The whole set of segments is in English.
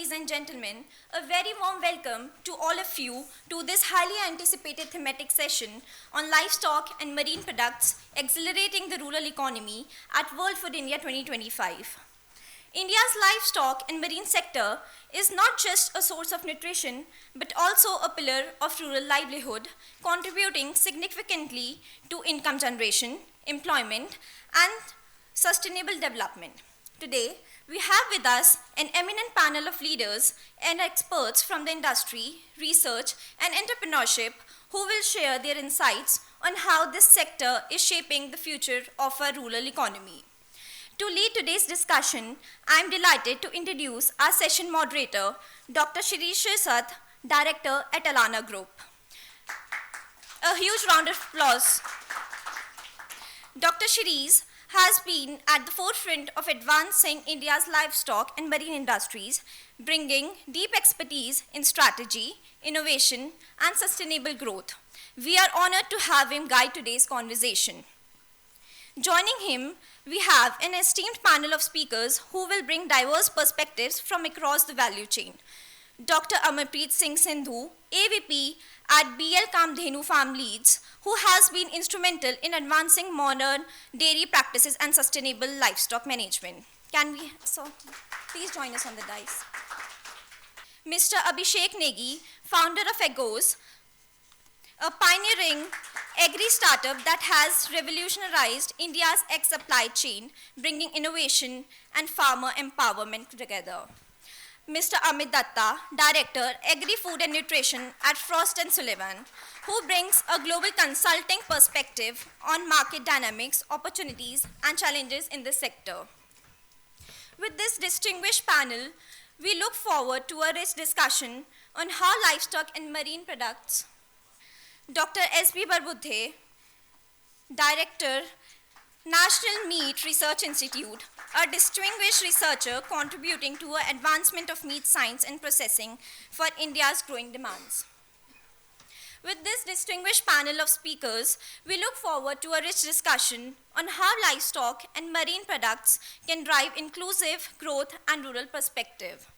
ladies and gentlemen, a very warm welcome to all of you to this highly anticipated thematic session on livestock and marine products accelerating the rural economy at World Food India 2025. India's livestock and marine sector is not just a source of nutrition but also a pillar of rural livelihood, contributing significantly to income generation, employment, and sustainable development. Today, we have with us an eminent panel of leaders and experts from the industry, research, and entrepreneurship who will share their insights on how this sector is shaping the future of our rural economy. To lead today's discussion, I am delighted to introduce our session moderator, Dr. Shirish Seth, Director at Alana Group. A huge round of applause. Dr. Shirish has been at the forefront of advancing India's livestock and marine industries, bringing deep expertise in strategy, innovation, and sustainable growth. We are honored to have him guide today's conversation. Joining him, we have an esteemed panel of speakers who will bring diverse perspectives from across the value chain. Dr. Amarpreet Singh Sindhu, AVP at BL Kamdhenu Farm Leads, who has been instrumental in advancing modern dairy practices and sustainable livestock management. Please join us on the dais. Mr. Abhishek Negi, founder of Egos, a pioneering agri-startup that has revolutionized India's egg supply chain, bringing innovation and farmer empowerment together. Mr. Amit Datta, Director, Agri-Food and Nutrition at Frost & Sullivan, who brings a global consulting perspective on market dynamics, opportunities, and challenges in this sector. With this distinguished panel, we look forward to a rich discussion on how livestock and marine products. Dr. S.B. Barbudhe, Director, National Meat Research Institute, a distinguished researcher contributing to the advancement of meat science and processing for India's growing demands. With this distinguished panel of speakers, we look forward to a rich discussion on how livestock and marine products can drive inclusive growth and rural perspective.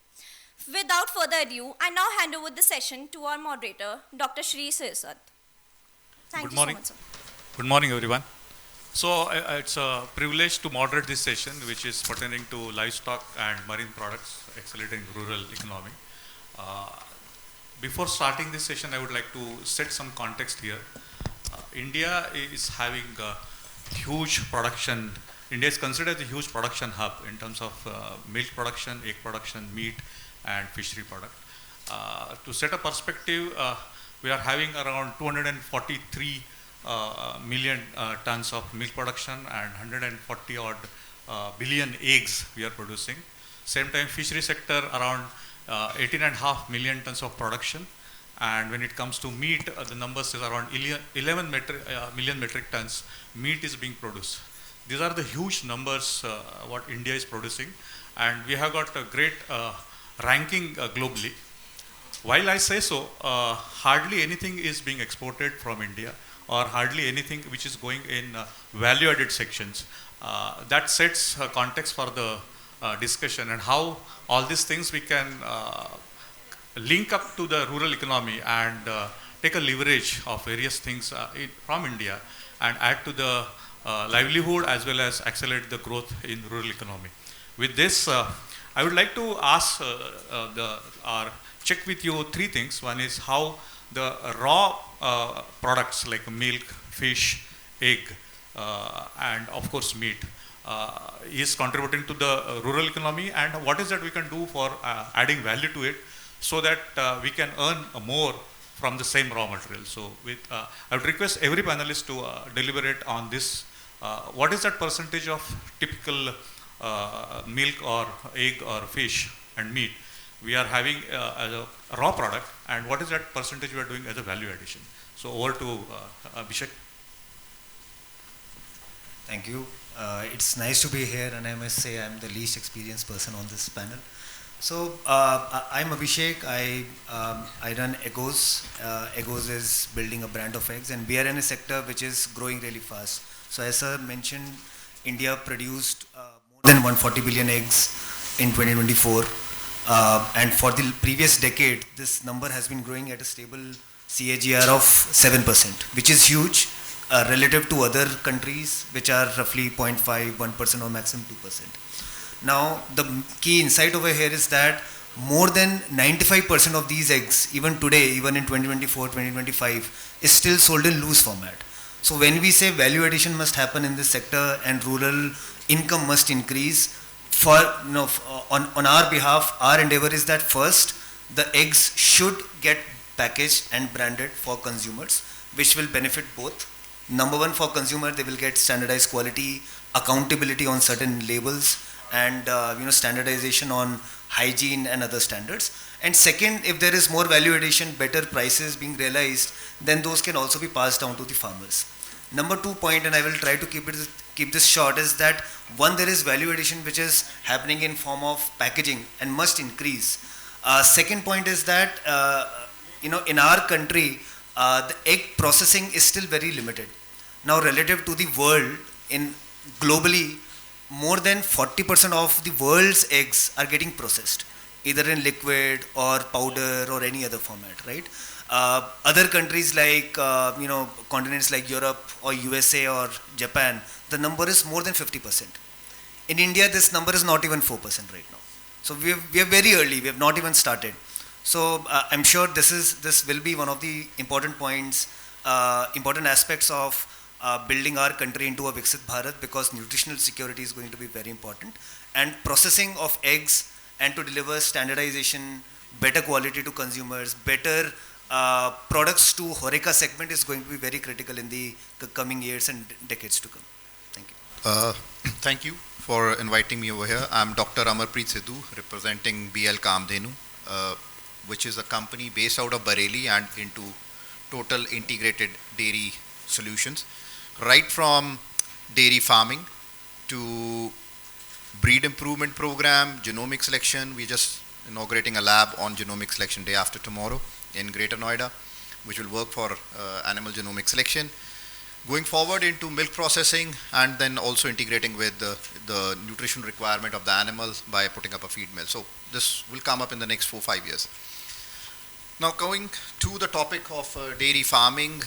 Without further ado, I now hand over the session to our moderator, Dr. Shri Sirsat. Good morning. So much, good morning, everyone. So it's a privilege to moderate this session, which is pertaining to livestock and marine products accelerating rural economy. Before starting this session, I would like to set some context here. India is having a huge production. India is considered a huge production hub in terms of milk production, egg production, meat, and fishery product. To set a perspective, we are having around 243 million tons of milk production and 140 odd billion eggs we are producing. Same time, fishery sector around 18.5 million tons of production, and when it comes to meat, the numbers is around 11 million metric tons meat is being produced. These are the huge numbers what India is producing, and we have got a great ranking globally. While I say so, hardly anything is being exported from India, or hardly anything which is going in value-added sections. That sets a context for the discussion and how all these things we can link up to the rural economy and take a leverage of various things from India and add to the livelihood as well as accelerate the growth in rural economy. With this, I would like to ask check with you three things. One is how the raw products like milk, fish, egg, and of course meat is contributing to the rural economy, and what is that we can do for adding value to it so that we can earn more from the same raw material. So I would request every panelist to deliberate on this. What is that percentage of typical milk or egg or fish and meat we are having as a raw product, and what is that percentage we are doing as a value addition? So over to Abhishek. Thank you. It's nice to be here, and I must say I'm the least experienced person on this panel. So I'm Abhishek. I run Egos. Egos is building a brand of eggs, and we are in a sector which is growing really fast. So as sir mentioned, India produced more than 140 billion eggs in 2024. And for the previous decade, this number has been growing at a stable CAGR of 7%, which is huge relative to other countries, which are roughly 0.5, 1% or maximum 2%. Now, the key insight over here is that more than 95% of these eggs, even today, even in 2024, 2025, is still sold in loose format. So when we say value addition must happen in this sector and rural income must increase, for on our behalf, our endeavor is that first, the eggs should get packaged and branded for consumers, which will benefit both. Number one, for consumer, they will get standardized quality, accountability on certain labels, and standardization on hygiene and other standards. And second, if there is more value addition, better prices being realized, then those can also be passed down to the farmers. Number 2 point, and I will try to keep this short, is that one, there is value addition which is happening in form of packaging and must increase. Second point is that in our country, the egg processing is still very limited. Now, relative to the world, in globally, more than 40% of the world's eggs are getting processed, either in liquid or powder or any other format, right? Other countries like, continents like Europe or USA or Japan, the number is more than 50%. In India, this number is not even 4% right now. So we are very early, we have not even started. So I'm sure this will be one of the important points, important aspects of building our country into a Viksit Bharat, because nutritional security is going to be very important. And processing of eggs and to deliver standardization, better quality to consumers, better products to HoReCa segment is going to be very critical in the coming years and decades to come. Thank you. Thank you for inviting me over here. I'm Dr. Amarpreet Sidhu, representing BL Kamdhenu, which is a company based out of Bareilly and into total integrated dairy solutions. Right from dairy farming to breed improvement program, genomic selection. We're just inaugurating a lab on genomic selection day after tomorrow in Greater Noida, which will work for animal genomic selection. Going forward into milk processing and then also integrating with the nutrition requirement of the animals by putting up a feed mill. So this will come up in the next 4-5 years. Now going to the topic of dairy farming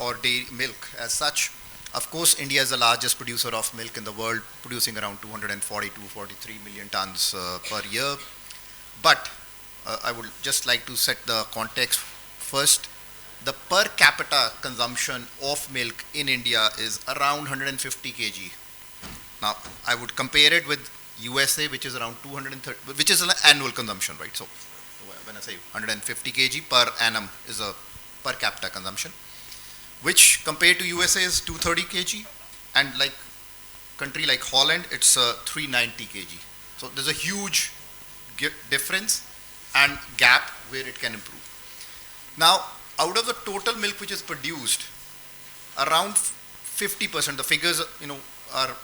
or dairy milk as such. Of course, India is the largest producer of milk in the world, producing around 243 million tons per year. But I would just like to set the context first. The per capita consumption of milk in India is around 150 kg. Now, I would compare it with USA, which is around 230, which is an annual consumption, right? So, when I say 150 kg per annum is a per capita consumption, which compared to USA is 230 kg, and like country like Holland, it's 390 kg. So, there's a huge difference and gap where it can improve. Now, out of the total milk which is produced, around 50%, the figures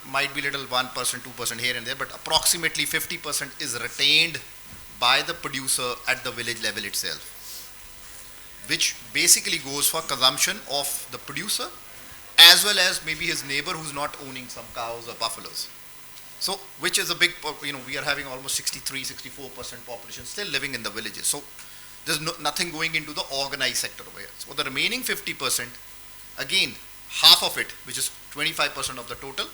might be little 1%, 2% here and there, but approximately 50% is retained by the producer at the village level itself, which basically goes for consumption of the producer as well as maybe his neighbor who's not owning some cows or buffaloes. So, which is a big, we are having almost 63, 64% population still living in the villages. So, there's nothing going into the organized sector over here. So, the remaining 50%, again, half of it, which is 25% of the total,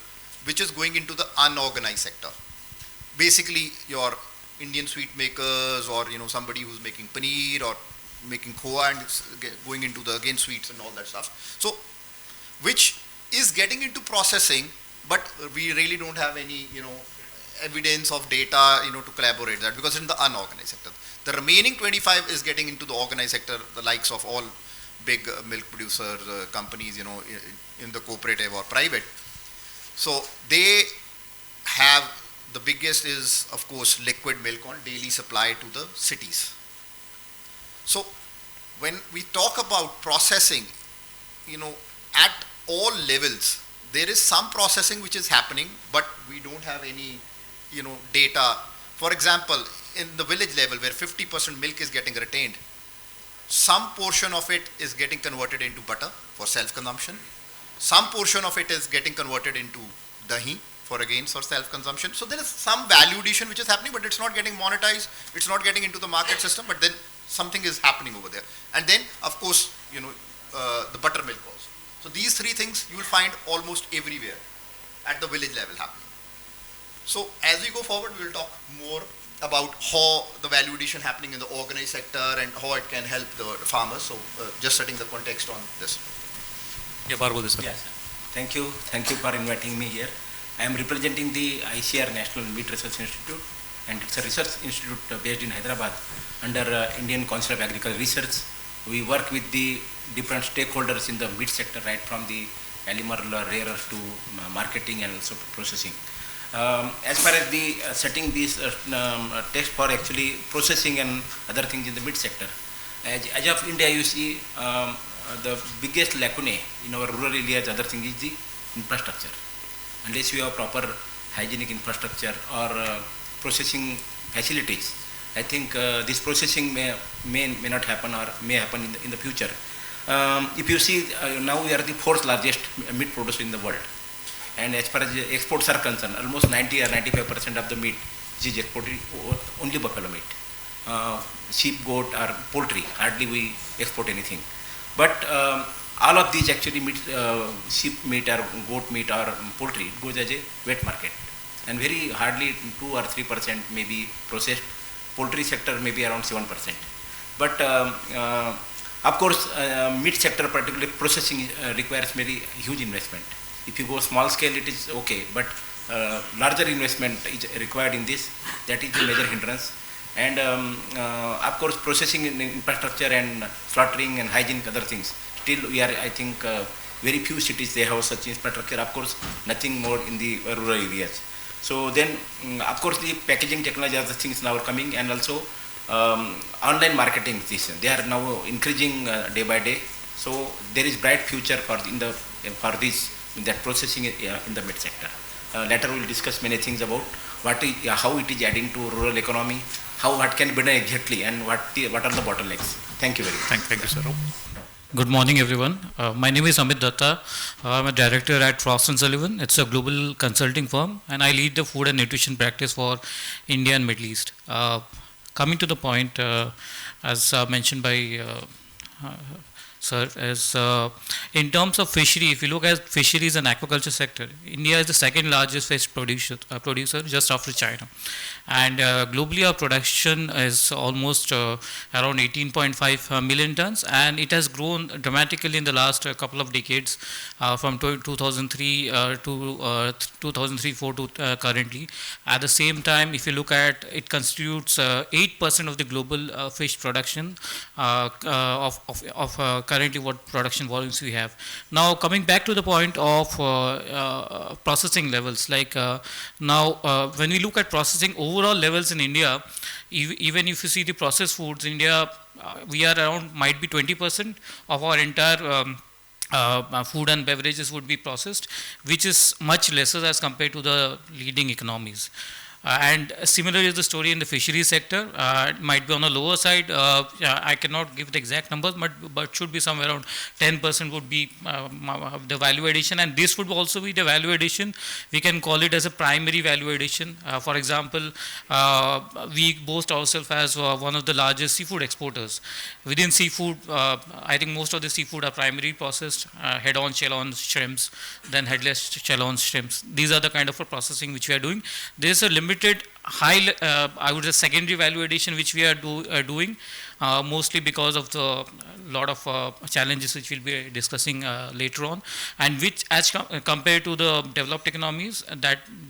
which is going into the unorganized sector. Basically, your Indian sweet makers or, somebody who's making paneer or making khoa and it's going into the, again, sweets and all that stuff. So, which is getting into processing, but we really don't have any, evidence of data, to collaborate that because in the unorganized sector. The remaining 25 is getting into the organized sector, the likes of all big milk producer companies, in the cooperative or private. So they have, the biggest is of course liquid milk on daily supply to the cities. So when we talk about processing, at all levels, there is some processing which is happening, but we don't have any, data. For example, in the village level where 50% milk is getting retained, some portion of it is getting converted into butter for self-consumption. Some portion of it is getting converted into dahi for against or self-consumption. So there is some value addition which is happening, but it's not getting monetized. It's not getting into the market system, but then something is happening over there. And then, of course, the buttermilk also. So these three things you will find almost everywhere at the village level happening. So as we go forward, we will talk more about how the value addition happening in the organized sector and how it can help the farmers. So just setting the context on this. Yeah, Barbo, this one. Yes, thank you for inviting me here. I am representing the ICR National Meat Research Institute, and it's a research institute based in Hyderabad under Indian Council of Agricultural Research. We work with the different stakeholders in the meat sector, right from the animal rearers to marketing and also processing. As far as the setting these text for actually processing and other things in the meat sector, as of India, you see the biggest lacunae in our rural areas, other thing is the infrastructure. Unless you have proper hygienic infrastructure or processing facilities, I think this processing may not happen or may happen in the future. If you see, now we are the fourth largest meat producer in the world. And as far as exports are concerned, almost 90 or 95% of the meat is exported, only buffalo meat. Sheep, goat or poultry, hardly we export anything. But all of these actually meat, sheep meat or goat meat or poultry goes as a wet market. And very hardly 2 or 3% may be processed. Poultry sector may be around 7%. But of course, meat sector, particularly processing, requires very huge investment. If you go small scale, it is okay, but larger investment is required in this. That is the major hindrance. And of course, processing in infrastructure and slaughtering and hygiene, other things. Still, we are, I think, very few cities they have such infrastructure. Of course, nothing more in the rural areas. So then, of course, the packaging technology, other things now are coming, and also online marketing. They are now increasing day by day. So there is bright future for this. That processing in the meat sector. Later we will discuss many things about how it is adding to rural economy, what can be done exactly, and what are the bottlenecks. Thank you very much. Thank you, sir. Good morning, everyone. My name is Amit Datta. I'm a director at Frost & Sullivan. It's a global consulting firm, and I lead the food and nutrition practice for India and Middle East. Coming to the point, as mentioned by sir, is in terms of fishery, if you look at fisheries and aquaculture sector, India is the second largest fish producer just after China. And globally our production is almost around 18.5 million tons, and it has grown dramatically in the last couple of decades from 2003 to 2003-4 to currently. At the same time, if you look at it, constitutes 8% of the global fish production of currently what production volumes we have. Now coming back to the point of processing levels, like now when we look at processing overall levels in India, even if you see the processed foods, India, we are around, might be 20% of our entire food and beverages would be processed, which is much lesser as compared to the leading economies. And similarly is the story in the fishery sector. It might be on the lower side. I cannot give the exact numbers, but should be somewhere around 10% would be the value addition, and this would also be the value addition. We can call it as a primary value addition. For example, we boast ourselves as one of the largest seafood exporters. Within seafood, I think most of the seafood are primarily processed, head-on shell-on shrimps, then headless shell-on shrimps. These are the kind of processing which we are doing. There is a limited high, I would say secondary value addition which we are doing, mostly because of the lot of challenges which we'll be discussing later on, and which as compared to the developed economies,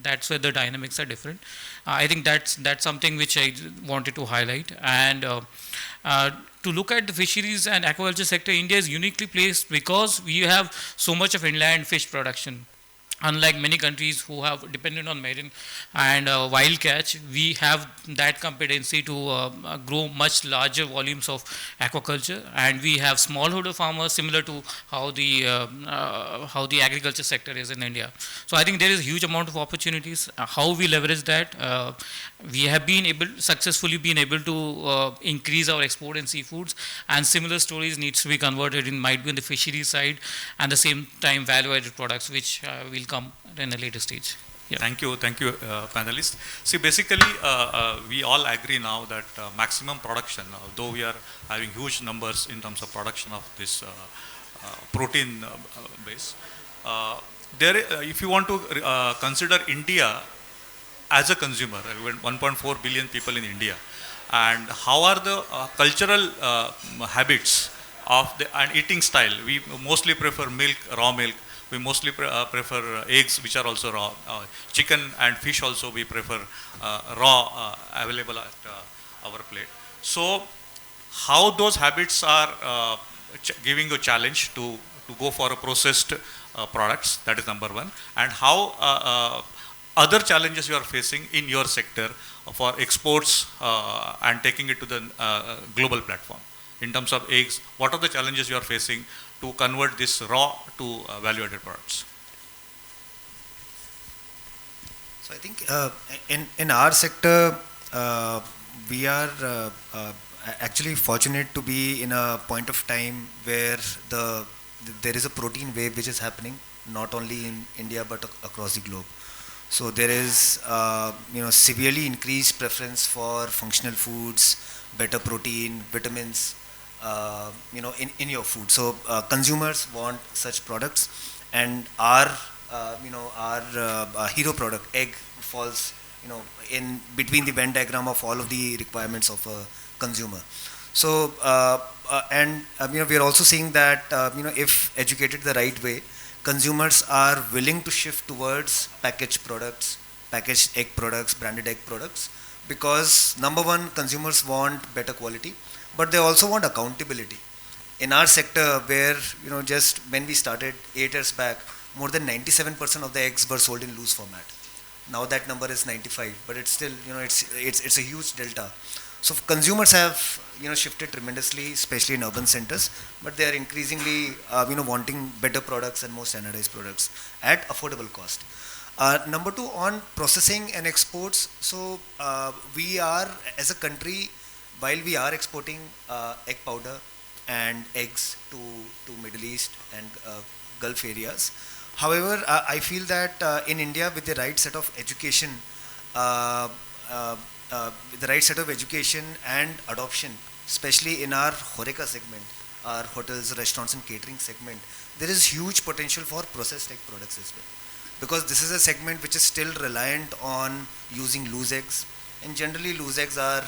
that's where the dynamics are different. I think that's something which I wanted to highlight. And to look at the fisheries and aquaculture sector, India is uniquely placed because we have so much of inland fish production. Unlike many countries who have depended on marine and wild catch, we have that competency to grow much larger volumes of aquaculture, and we have smallholder farmers similar to how the agriculture sector is in India. So I think there is a huge amount of opportunities. How we leverage that, we have successfully been able to increase our export in seafoods, and similar stories needs to be converted might be in the fishery side, and the same time value-added products which will come in a later stage. Yeah. Thank you, panelists. See, basically, we all agree now that maximum production, though we are having huge numbers in terms of production of this protein base, if you want to consider India as a consumer, 1.4 billion people in India, and how are the cultural habits of the and eating style? We mostly prefer milk, raw milk. We mostly prefer eggs, which are also raw. Chicken and fish also we prefer raw, available at our plate. So, how those habits are giving you a challenge to go for a processed products, that is number one, and how other challenges you are facing in your sector for exports and taking it to the global platform. In terms of eggs, what are the challenges you are facing to convert this raw to value-added products? So I think in our sector, we are actually fortunate to be in a point of time where there is a protein wave which is happening not only in India but across the globe. So there is severely increased preference for functional foods, better protein, vitamins, in your food. So consumers want such products, and our hero product, egg, falls in between the Venn diagram of all of the requirements of a consumer. So we are also seeing that if educated the right way, consumers are willing to shift towards packaged products, packaged egg products, branded egg products, because number one, consumers want better quality, but they also want accountability. In our sector, where just when we started 8 years back, more than 97% of the eggs were sold in loose format. Now that number is 95, but it's still it's a huge delta. So consumers have shifted tremendously, especially in urban centers, but they are increasingly wanting better products and more standardized products at affordable cost. Number two, on processing and exports. So we are, as a country, while we are exporting egg powder and eggs to Middle East and Gulf areas, however, I feel that in India, with the right set of education, and adoption, especially in our HoReCa segment, our hotels, restaurants and catering segment, there is huge potential for processed egg products as well. Because this is a segment which is still reliant on using loose eggs, and generally loose eggs are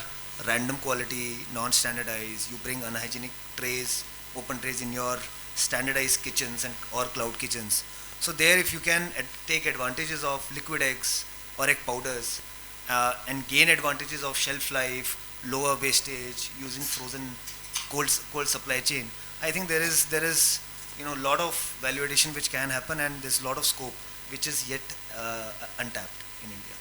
random quality, non-standardized. You bring unhygienic trays, open trays in your standardized kitchens or cloud kitchens. So there, if you can take advantages of liquid eggs or egg powders and gain advantages of shelf life, lower wastage, using frozen cold supply chain, I think there is a lot of value addition which can happen, and there's a lot of scope which is yet untapped in India.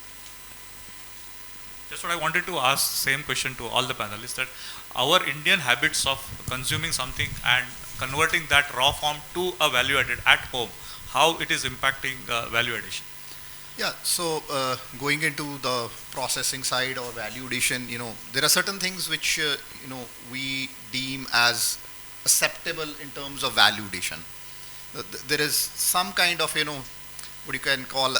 That's what I wanted to ask, same question to all the panelists, that our Indian habits of consuming something and converting that raw form to a value added at home, how it is impacting value addition? Yeah, so going into the processing side or value addition, there are certain things which, we deem as acceptable in terms of value addition. There is some kind of, what you can call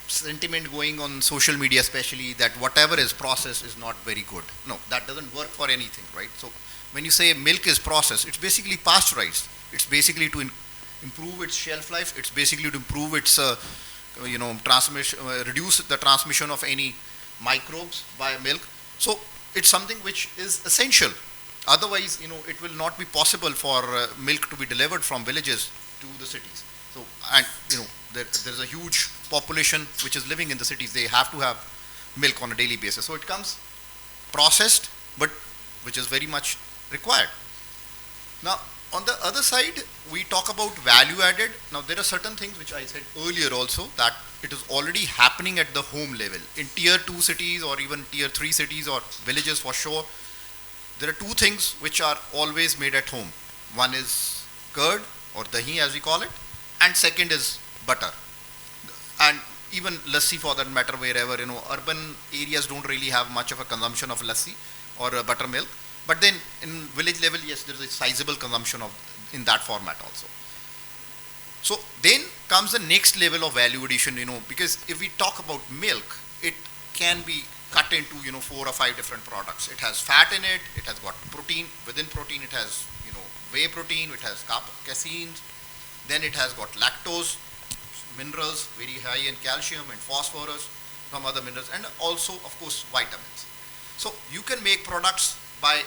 sentiment going on social media, especially, that whatever is processed is not very good. No, that doesn't work for anything, right? So when you say milk is processed, it's basically pasteurized. It's basically to improve its shelf life. It's basically to improve its, transmission, reduce the transmission of any microbes by milk. So it's something which is essential. Otherwise, it will not be possible for milk to be delivered from villages to the cities. So, and there's a huge population which is living in the cities. They have to have milk on a daily basis. So it comes processed, but which is very much required. Now, on the other side, we talk about value added. Now, there are certain things which I said earlier also, that it is already happening at the home level. In tier 2 cities or even tier 3 cities or villages for sure, there are two things which are always made at home. One is curd or dahi as we call it, and second is butter. And even lassi for that matter, wherever, urban areas don't really have much of a consumption of lassi or buttermilk. But then in village level, yes, there is a sizable consumption of in that format also. So then comes the next level of value addition, because if we talk about milk, it can be cut into, 4 or 5 different products. It has fat in it, it has got protein, within protein it has, whey protein, it has caseins, then it has got lactose, minerals, very high in calcium and phosphorus, some other minerals, and also, of course, vitamins. So you can make products by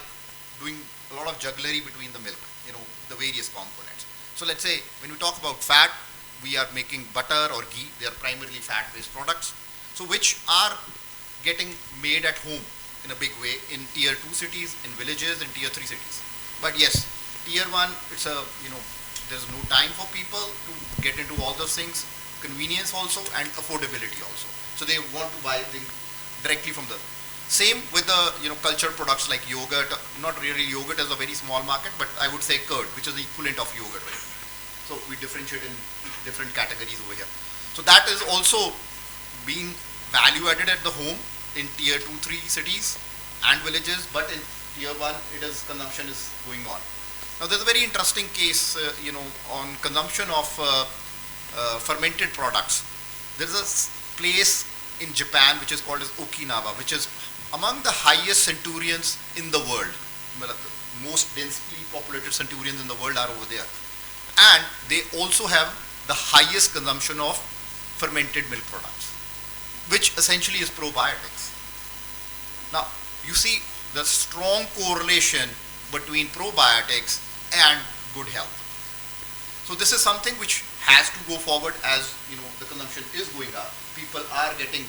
doing a lot of jugglery between the milk, the various components. So let's say when we talk about fat, we are making butter or ghee. They are primarily fat-based products, so which are getting made at home in a big way in tier 2 cities, in villages, in tier 3 cities. But yes, tier 1, it's there's no time for people to get into all those things, convenience also and affordability also. So they want to buy things directly from the same with the cultured products like yogurt. Not really, yogurt is a very small market, but I would say curd, which is the equivalent of yogurt, right? So we differentiate in different categories over here. So that is also being value added at the home in tier 2, 3 cities and villages, but in tier 1 consumption is going on. Now there's a very interesting case on consumption of fermented products. There's a place in Japan which is called as Okinawa, which is among the highest centurions in the world. Most densely populated centurions in the world are over there. And they also have the highest consumption of fermented milk products, which essentially is probiotics. Now, you see the strong correlation between probiotics and good health. So this is something which has to go forward as the consumption is going up. People are getting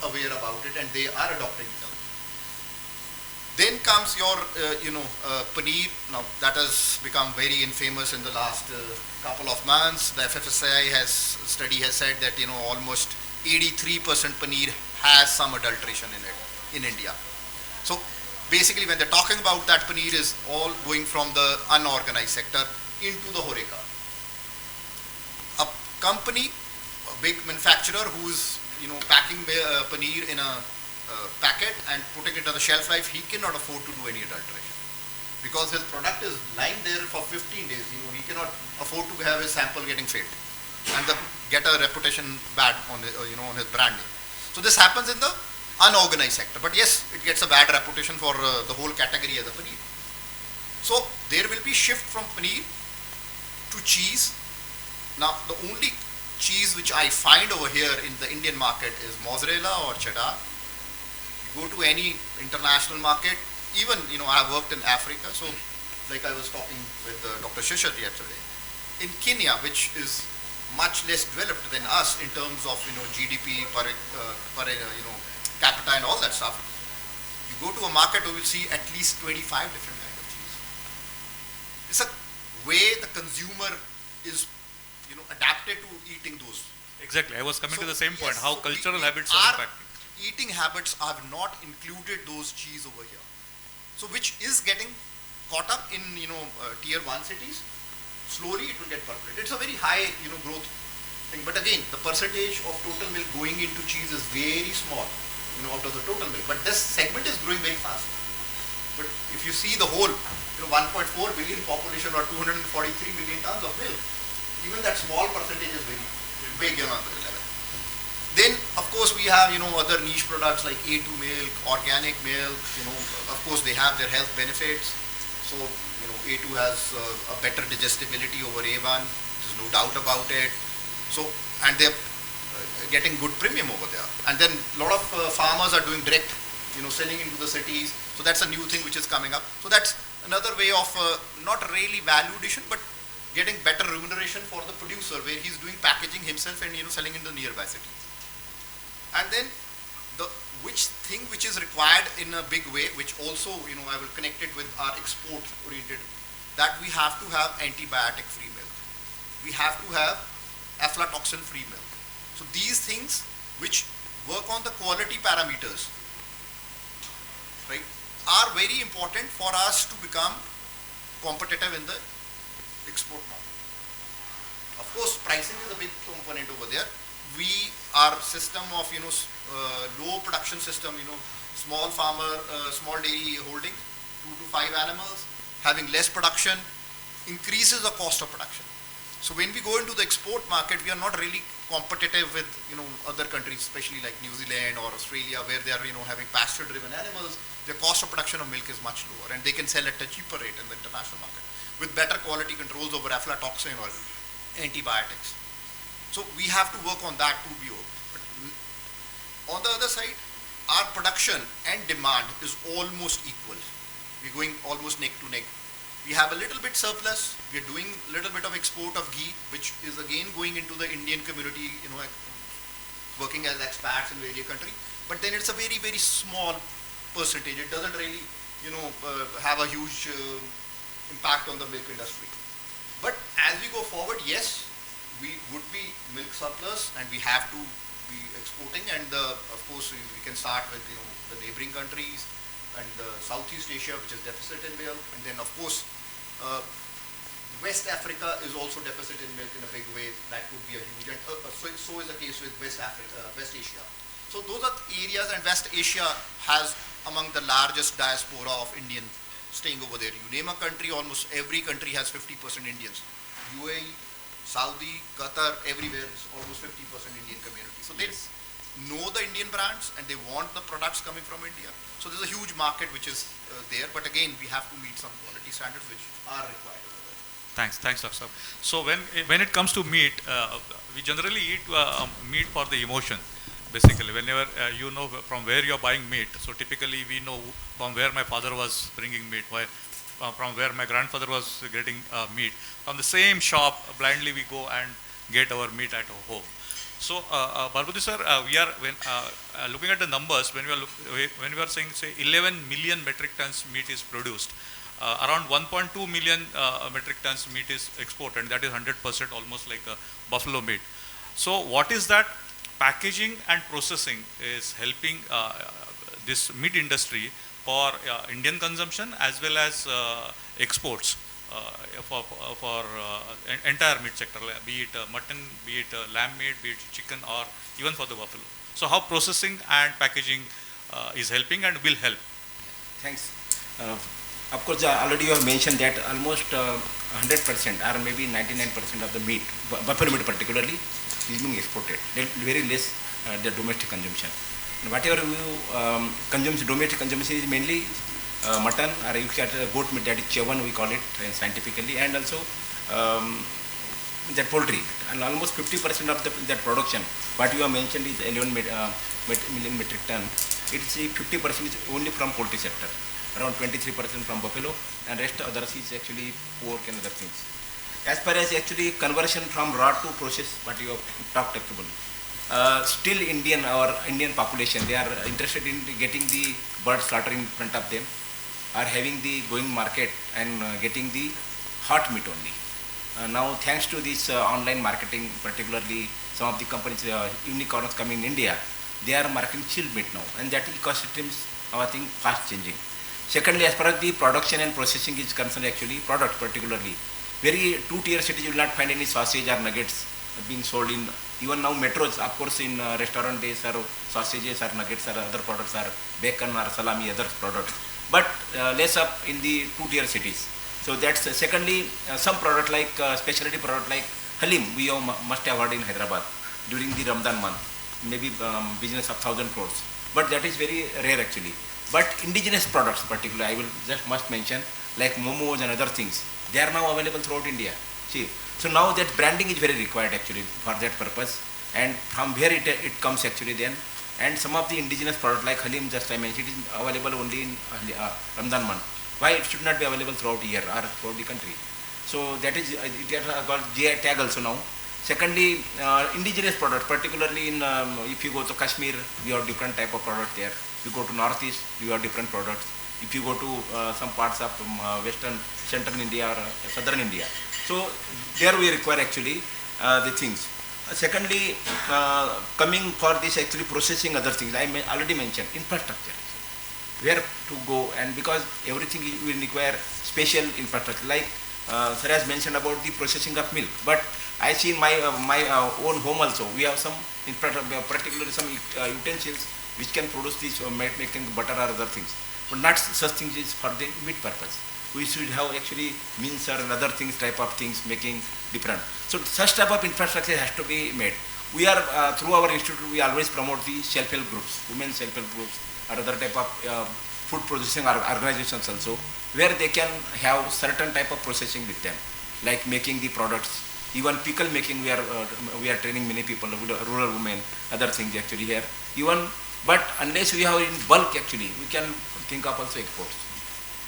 aware about it and they are adopting it. Then comes your paneer. Now that has become very infamous in the last couple of months. The FFSI study has said that almost 83% paneer has some adulteration in it in India. So basically when they're talking about that, paneer is all going from the unorganized sector into the horeca. A company, a big manufacturer who's packing paneer in a packet and putting it on the shelf life, he cannot afford to do any adulteration because his product is lying there for 15 days. He cannot afford to have his sample getting failed and get a reputation bad on on his brand name. So this happens in the unorganized sector, but yes, it gets a bad reputation for the whole category as a paneer. So there will be shift from paneer to cheese. Now the only cheese which I find over here in the Indian market is mozzarella or cheddar. You go to any international market, even I have worked in Africa, so like I was talking with Dr. Shishar yesterday, in Kenya, which is much less developed than us in terms of GDP per capita and all that stuff. You go to a market, you will see at least 25 different kinds of cheese. It's a way the consumer is adapted to eating those. Exactly, I was coming to the same point, yes, how so cultural habits are impacting. Eating habits have not included those cheese over here. So which is getting caught up in tier 1 cities. Slowly it will get percolated. It's a very high growth thing, but again the percentage of total milk going into cheese is very small out of the total milk, but this segment is growing very fast. But if you see the whole 1.4 billion population or 243 million tons of milk, even that small percentage is very big at the level. Then of course we have other niche products like A2 milk, organic milk. Of course they have their health benefits. So A2 has a better digestibility over A1. There's no doubt about it. So and they're getting good premium over there. And then a lot of farmers are doing direct selling into the cities. So that's a new thing which is coming up. So that's another way of not really value addition, but getting better remuneration for the producer, where he's doing packaging himself and selling in the nearby cities. And then the which is required in a big way, which also I will connect it with our export oriented, that we have to have antibiotic free milk. We have to have aflatoxin free milk. So these things which work on the quality parameters, right, are very important for us to become competitive in the export market. Of course, pricing is a big component over there. Our system of low production system, small farmer, small dairy holding, 2 to 5 animals, having less production, increases the cost of production. So when we go into the export market, we are not really competitive with other countries, especially like New Zealand or Australia, where they are having pasture-driven animals. The cost of production of milk is much lower, and they can sell at a cheaper rate in the international market with better quality controls over aflatoxin or antibiotics. So we have to work on that too, But on the other side, our production and demand is almost equal. We're going almost neck to neck. We have a little bit surplus. We're doing a little bit of export of ghee, which is again going into the Indian community, working as expats in various countries. But then it's a very, very small percentage. It doesn't really, have a huge impact on the milk industry. But as we go forward, yes, we would be milk surplus, and we have to be exporting. And of course, we can start with the neighboring countries and Southeast Asia, which is deficit in milk, and then of course West Africa is also deficit in milk in a big way. That would be a huge, and so is the case with West Asia. So those are areas, and West Asia has among the largest diaspora of Indian staying over there. You name a country, almost every country has 50% Indians. UAE, Saudi, Qatar, everywhere is almost 50% Indian community. So they know the Indian brands and they want the products coming from India. So there's a huge market which is there, but again we have to meet some quality standards which are required. Thanks, Dr. Saab. So when it comes to meat, we generally eat meat for the emotion. Basically, whenever from where you are buying meat, so typically we know from where my father was bringing meat, from where my grandfather was getting meat. From the same shop, blindly we go and get our meat at our home. So, Barbudi sir, we are looking at the numbers. When we are saying, say, 11 million metric tons meat is produced, around 1.2 million metric tons meat is exported. That is 100% almost like a buffalo meat. So, what is that? Packaging and processing is helping this meat industry for Indian consumption as well as exports for entire meat sector, be it mutton, be it lamb meat, be it chicken, or even for the buffalo. So how processing and packaging is helping and will help? Thanks. Of course, already you have mentioned that almost 100% or maybe 99% of the meat, buffalo meat particularly, is being exported. Very less the domestic consumption. And whatever you consume, domestic consumption is mainly mutton, or you get goat meat, that is chevan we call it scientifically, and also that poultry. And almost 50% of that production, what you have mentioned is 11 million metric ton. It's 50% is only from poultry sector, around 23% from buffalo, and rest others is actually pork and other things. As far as actually conversion from raw to process, what you have talked about, still Indian population, they are interested in getting the bird slaughter in front of them, are having the going market and getting the hot meat only. Now thanks to this online marketing, particularly some of the companies, unicorns coming in India, they are marketing chilled meat now, and that ecosystem is, I think, fast changing. Secondly, as far as the production and processing is concerned, actually product particularly, very two-tier cities you will not find any sausage or nuggets being sold in, even now metros, of course in restaurant days are sausages or nuggets or other products or bacon or salami, other products, but less up in the two-tier cities. So that's secondly, some product like specialty product like halim, we must have heard in Hyderabad during the Ramadan month, maybe business of 1,000 crores, but that is very rare actually. But indigenous products particularly, I will just must mention, like momos and other things, they are now available throughout India. See, so now that branding is very required actually for that purpose, and from where it comes actually then, and some of the indigenous products like halim, just I mentioned, it is available only in Ramadan month. Why it should not be available throughout the year or throughout the country? So that is, it has got GI tag also now. Secondly, indigenous products, particularly in, if you go to Kashmir, we have different type of product there. If you go to Northeast, you have different products. If you go to some parts of Western, Central India or Southern India. So there we require actually the things. Secondly, coming for this actually processing other things, I already mentioned infrastructure. Where to go, and because everything will require special infrastructure, like sir has mentioned about the processing of milk, but I see in my own home also, we have some infrastructure, particularly some utensils which can produce this making butter or other things, but not such things is for the meat purpose. We should have actually mincer and other things, type of things making different. So such type of infrastructure has to be made. We are, through our institute, we always promote the self-help groups, women self-help groups, or other type of food processing organizations also, where they can have certain type of processing with them, like making the products. Even pickle making, we are training many people, rural women, other things actually here. Even, but unless we have in bulk actually, we can think of also exports.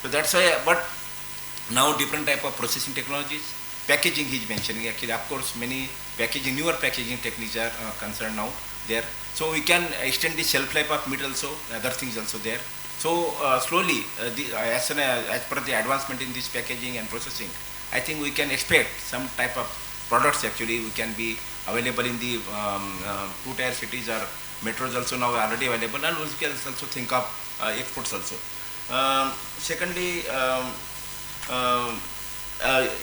So that's why, but now different type of processing technologies, packaging he is mentioning actually, of course many packaging, newer packaging techniques are concerned now there. So we can extend the shelf life of meat also, other things also there. So slowly, as per the advancement in this packaging and processing, I think we can expect some type of products actually we can be available in the two-tier cities or metros also now already available, and we can also think of exports also. Secondly,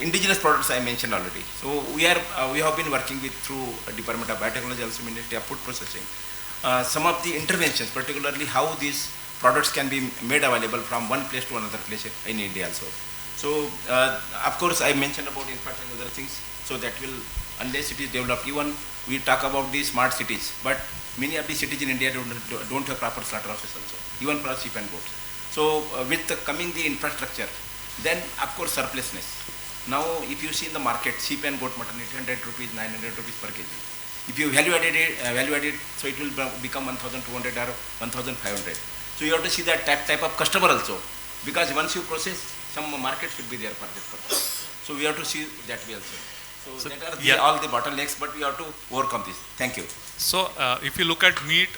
indigenous products I mentioned already. So we have been working with through Department of Biotechnology, also Ministry of Food Processing. Some of the interventions, particularly how these products can be made available from one place to another place in India also. So of course I mentioned about infrastructure and other things. So that will, unless it is developed, even we talk about the smart cities, but many of the cities in India don't have proper slaughterhouses also, even for sheep and goats. So with coming the infrastructure, then of course surplusness. Now if you see in the market, sheep and goat mutton, 800 rupees, 900 rupees per kg. If you value added, so it will become 1,200 or 1,500. So you have to see that type of customer also, because once you process, some market should be there for that purpose. So we have to see that way also. So that are all the bottlenecks, but we have to overcome this. Thank you. So if you look at meat,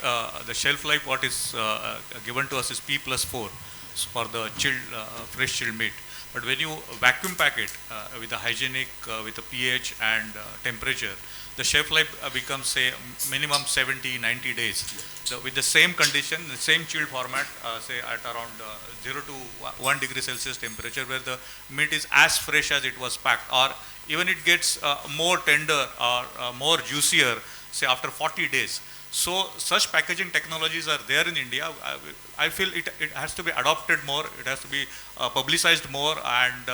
the shelf life what is given to us is P+4 for the chilled, fresh chilled meat. But when you vacuum pack it with a hygienic, with a pH and temperature, the shelf life becomes say minimum 70, 90 days. So with the same condition, the same chilled format, say at around 0 to 1 degree Celsius temperature, where the meat is as fresh as it was packed, or even it gets more tender or more juicier, say after 40 days. So such packaging technologies are there in India. I feel it has to be adopted more, it has to be publicized more, and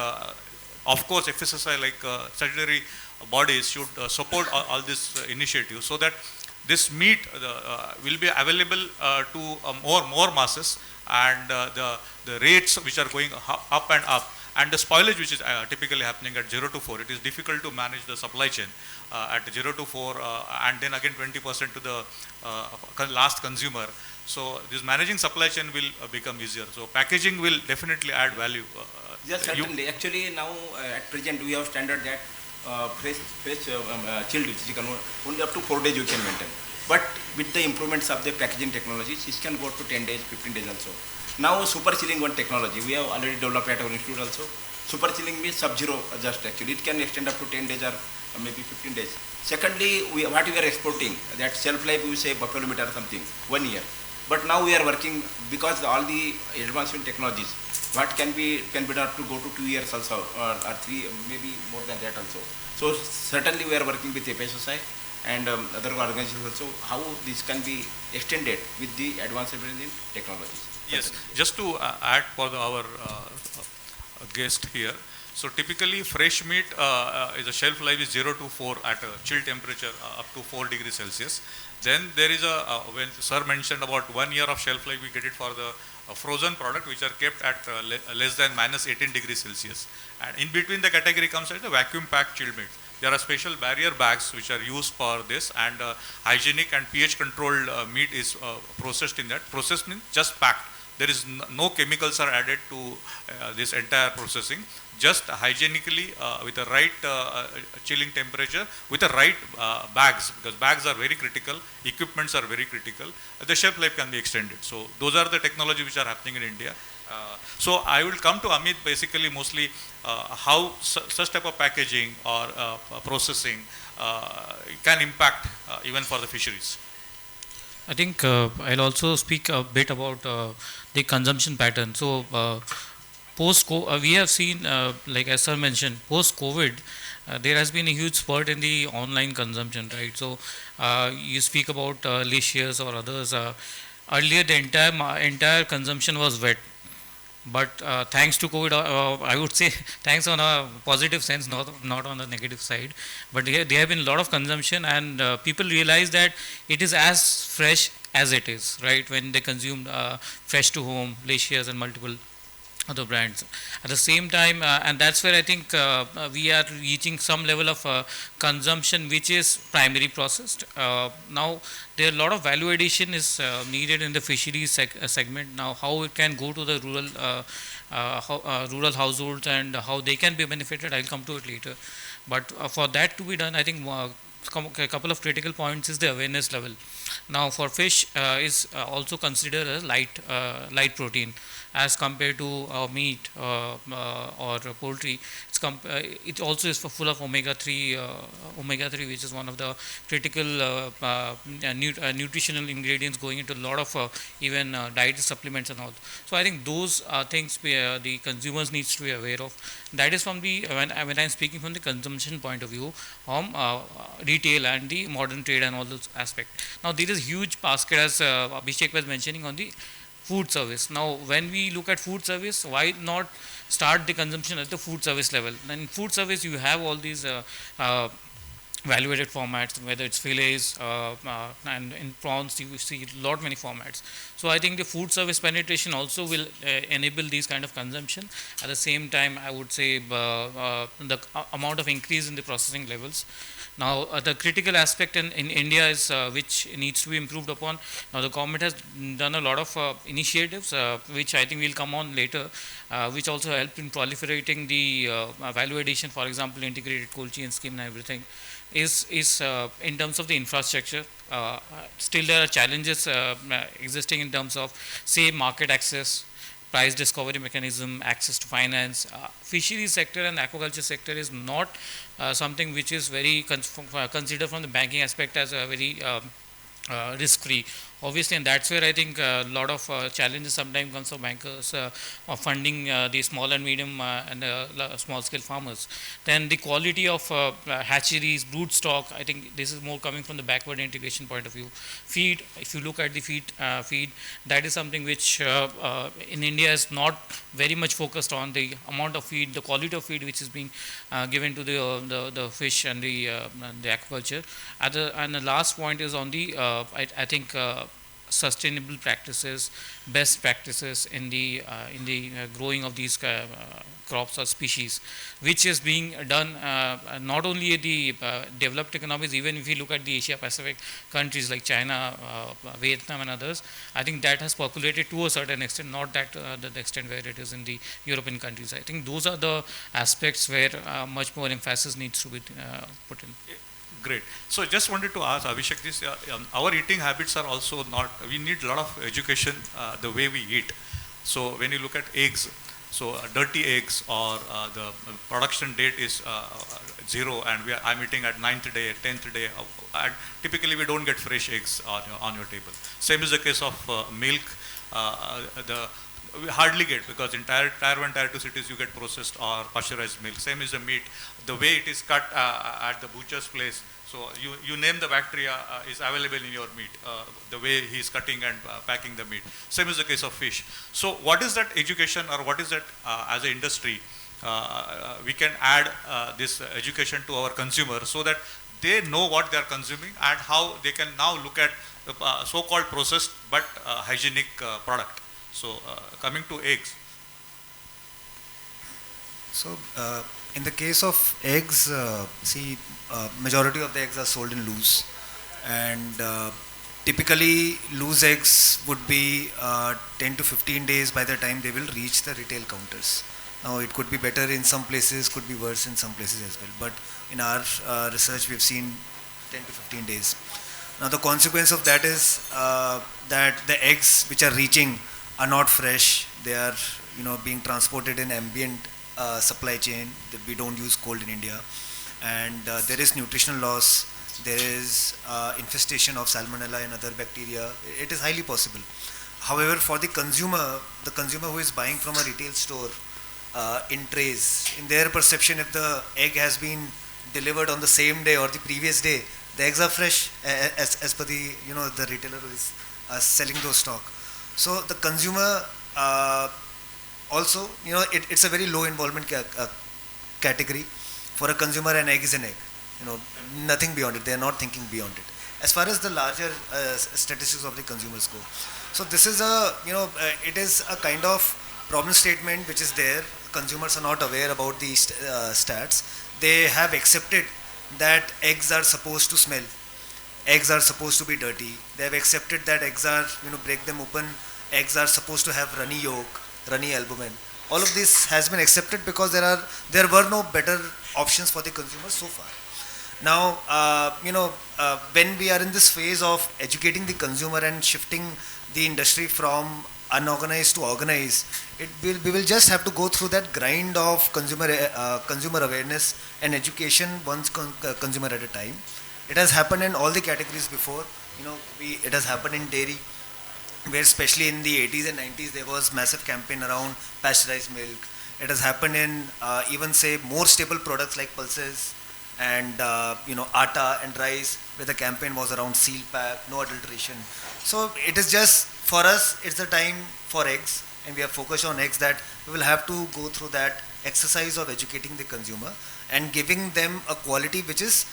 of course FSSI like statutory bodies should support all this initiative, so that this meat will be available to more masses, and the rates which are going up and up, and the spoilage which is typically happening at 0 to 4. It is difficult to manage the supply chain at 0 to 4 and then again 20% to the last consumer. So this managing supply chain will become easier. So packaging will definitely add value. Yes, certainly. Actually now at present we have standard that fresh chilled chicken only up to 4 days you can maintain. But with the improvements of the packaging technologies, it can go to 10 days, 15 days also. Now super chilling one technology we have already developed at our institute also. Super chilling means sub-zero adjust actually. It can extend up to 10 days or maybe 15 days. Secondly, what we are exporting, that shelf life we say buffalo meat or something, 1 year. But now we are working, because all the advancement technologies, what can be done to go to 2 years also, or 3, maybe more than that also. So certainly we are working with FSSI and other organizations also, how this can be extended with the advancement in technologies. Yes, just to add for our guest here. So typically fresh meat is a shelf life is 0 to 4 at a chill temperature up to 4 degrees Celsius. Then there is when sir mentioned about 1 year of shelf life, we get it for the frozen product which are kept at less than minus 18 degrees Celsius. And in between the category comes as the vacuum packed chilled meat. There are special barrier bags which are used for this, and hygienic and pH controlled meat is processed in that. Processed means just packed. There is no chemicals are added to this entire processing. Just hygienically with the right chilling temperature, with the right bags, because bags are very critical, equipments are very critical, the shelf life can be extended. So those are the technologies which are happening in India. So I will come to Amit basically mostly how such type of packaging or processing can impact even for the fisheries. I think I'll also speak a bit about the consumption pattern. So we have seen, like as sir mentioned, post-COVID, there has been a huge spurt in the online consumption, right? So you speak about Licious or others. Earlier, the entire consumption was wet. But thanks to COVID, I would say thanks on a positive sense, not on the negative side. But there have been a lot of consumption, and people realize that it is as fresh as it is, right? When they consume fresh to home, Glaciers and multiple other brands. At the same time, and that's where I think we are reaching some level of consumption which is primary processed. Now, there are a lot of value addition is needed in the fisheries segment. Now, how it can go to the rural households and how they can be benefited, I'll come to it later. But for that to be done, I think a couple of critical points is the awareness level. Now, for fish is also considered as light protein as compared to meat or poultry. It also is full of omega 3, which is one of the critical nutritional ingredients going into a lot of even dietary supplements and all. So I think those are things the consumers needs to be aware of. That is from the when I'm speaking from the consumption point of view, from retail and the modern trade and all those aspects. Now there is huge basket, as Abhishek was mentioning, on the food service. Now, when we look at food service, why not start the consumption at the food service level? In food service, you have all these value-added formats, whether it's fillets and in prawns, you see many formats. So I think the food service penetration also will enable these kind of consumption. At the same time, I would say the amount of increase in the processing levels. Now, the critical aspect in India is which needs to be improved upon. Now, the government has done a lot of initiatives, which I think will come on later, which also helped in proliferating the value addition. For example, integrated cold chain scheme and everything is in terms of the infrastructure. Still, there are challenges existing in terms of, say, market access, price discovery mechanism, access to finance. Fisheries sector and aquaculture sector is not something which is very considered from the banking aspect as a very risk-free. Obviously, and that's where I think a lot of challenges sometimes comes from bankers of funding the small and medium and small-scale farmers. Then the quality of hatcheries, brood stock, I think this is more coming from the backward integration point of view. Feed, if you look at the feed, that is something which in India is not very much focused on the amount of feed, the quality of feed which is being given to the fish and the aquaculture. And the last point is on the I think sustainable practices, best practices in the growing of these crops or species, which is being done not only in the developed economies, even if you look at the Asia Pacific countries like China, Vietnam and others. I think that has populated to a certain extent, not that the extent where it is in the European countries. I think those are the aspects where much more emphasis needs to be put in. Great. So just wanted to ask Abhishek this, our eating habits are also not, we need a lot of education the way we eat. So when you look at eggs, so dirty eggs or the production date is 0 and I'm eating at 9th day, 10th day, and typically we don't get fresh eggs on your table. Same is the case of milk, we hardly get, because in tier 1, tier 2 cities you get processed or pasteurized milk. Same is the meat, the way it is cut at the butcher's place. So you name the bacteria is available in your meat, the way he is cutting and packing the meat. Same is the case of fish. So what is that education, or what is that as an industry we can add this education to our consumers so that they know what they are consuming and how they can now look at the so-called processed but hygienic product. So coming to eggs. So in the case of eggs, majority of the eggs are sold in loose, and typically loose eggs would be 10 to 15 days by the time they will reach the retail counters. Now it could be better in some places, could be worse in some places as well, but in our research we've seen 10 to 15 days. Now the consequence of that is that the eggs which are reaching are not fresh. They are being transported in ambient supply chain. We don't use cold in India, and there is nutritional loss. There is infestation of salmonella and other bacteria. It is highly possible. However, for the consumer who is buying from a retail store in trays, in their perception, if the egg has been delivered on the same day or the previous day, the eggs are fresh as per the the retailer who is selling those stock. So the consumer also, it's a very low involvement category. For a consumer, an egg is an egg. Nothing beyond it. They are not thinking beyond it. As far as the larger statistics of the consumers go, so this is it is a kind of problem statement which is there. Consumers are not aware about the stats. They have accepted that eggs are supposed to smell. Eggs are supposed to be dirty. They have accepted that eggs are, break them open. Eggs are supposed to have runny yolk, runny albumin. All of this has been accepted because there were no better options for the consumers so far. Now, when we are in this phase of educating the consumer and shifting the industry from unorganized to organized, we will just have to go through that grind of consumer awareness and education, one consumer at a time. It has happened in all the categories before. It has happened in dairy, where especially in the 80s and 90s there was massive campaign around pasteurized milk. It has happened in even say more staple products like pulses and atta and rice, where the campaign was around seal pack, no adulteration. So it is just, for us, it's the time for eggs, and we are focused on eggs, that we will have to go through that exercise of educating the consumer and giving them a quality which is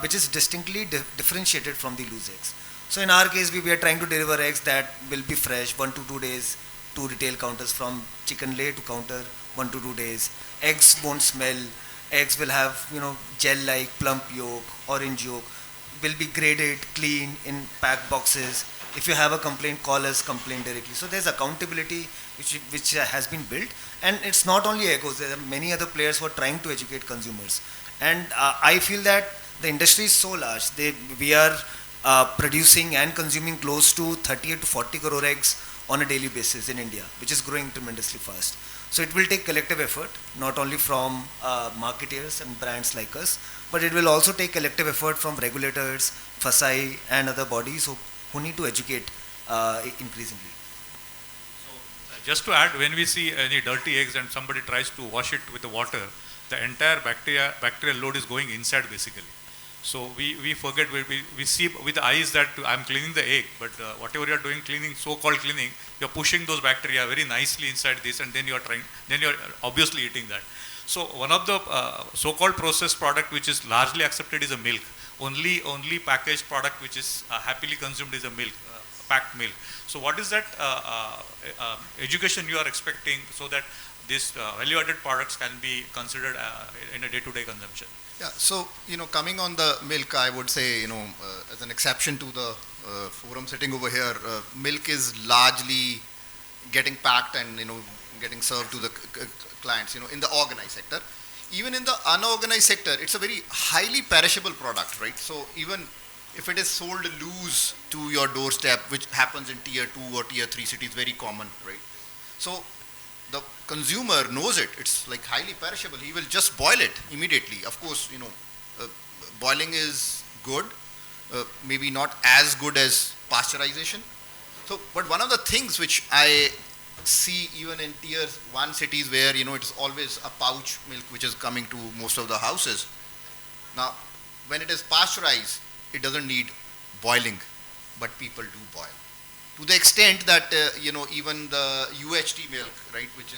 which is distinctly differentiated from the loose eggs. So in our case, we are trying to deliver eggs that will be fresh 1 to 2 days to retail counters, from chicken lay to counter 1 to 2 days. Eggs won't smell. Eggs will have gel-like plump yolk, orange yolk. Will be graded, clean in packed boxes. If you have a complaint, call us, complain directly. So there's accountability which has been built, and it's not only Egos. There are many other players who are trying to educate consumers. And I feel that the industry is so large. We are producing and consuming close to 38 to 40 crore eggs on a daily basis in India, which is growing tremendously fast. So it will take collective effort, not only from marketeers and brands like us, but it will also take collective effort from regulators, FSI, and other bodies who need to educate increasingly. Just to add, when we see any dirty eggs and somebody tries to wash it with the water, the entire bacterial load is going inside basically. So we forget, we see with the eyes that I'm cleaning the egg, but whatever you're doing cleaning, so-called cleaning, you're pushing those bacteria very nicely inside this, and then you're obviously eating that. So one of the so-called processed product which is largely accepted is a milk. Only packaged product which is happily consumed is a milk, packed milk. So what is that education you are expecting so that these value-added products can be considered in a day-to-day consumption? Yeah, so, coming on the milk, I would say, as an exception to the forum sitting over here, milk is largely getting packed and, getting served to the clients, in the organized sector. Even in the unorganized sector, it's a very highly perishable product, right? So even if it is sold loose to your doorstep, which happens in tier 2 or tier 3 cities, very common, right? So the consumer knows it. It's like highly perishable. He will just boil it immediately. Of course, boiling is good, maybe not as good as pasteurization. So, but one of the things which I see even in tier 1 cities where, it's always a pouch milk which is coming to most of the houses. Now, when it is pasteurized, it doesn't need boiling, but people do boil. To the extent that, even the UHT milk, right, which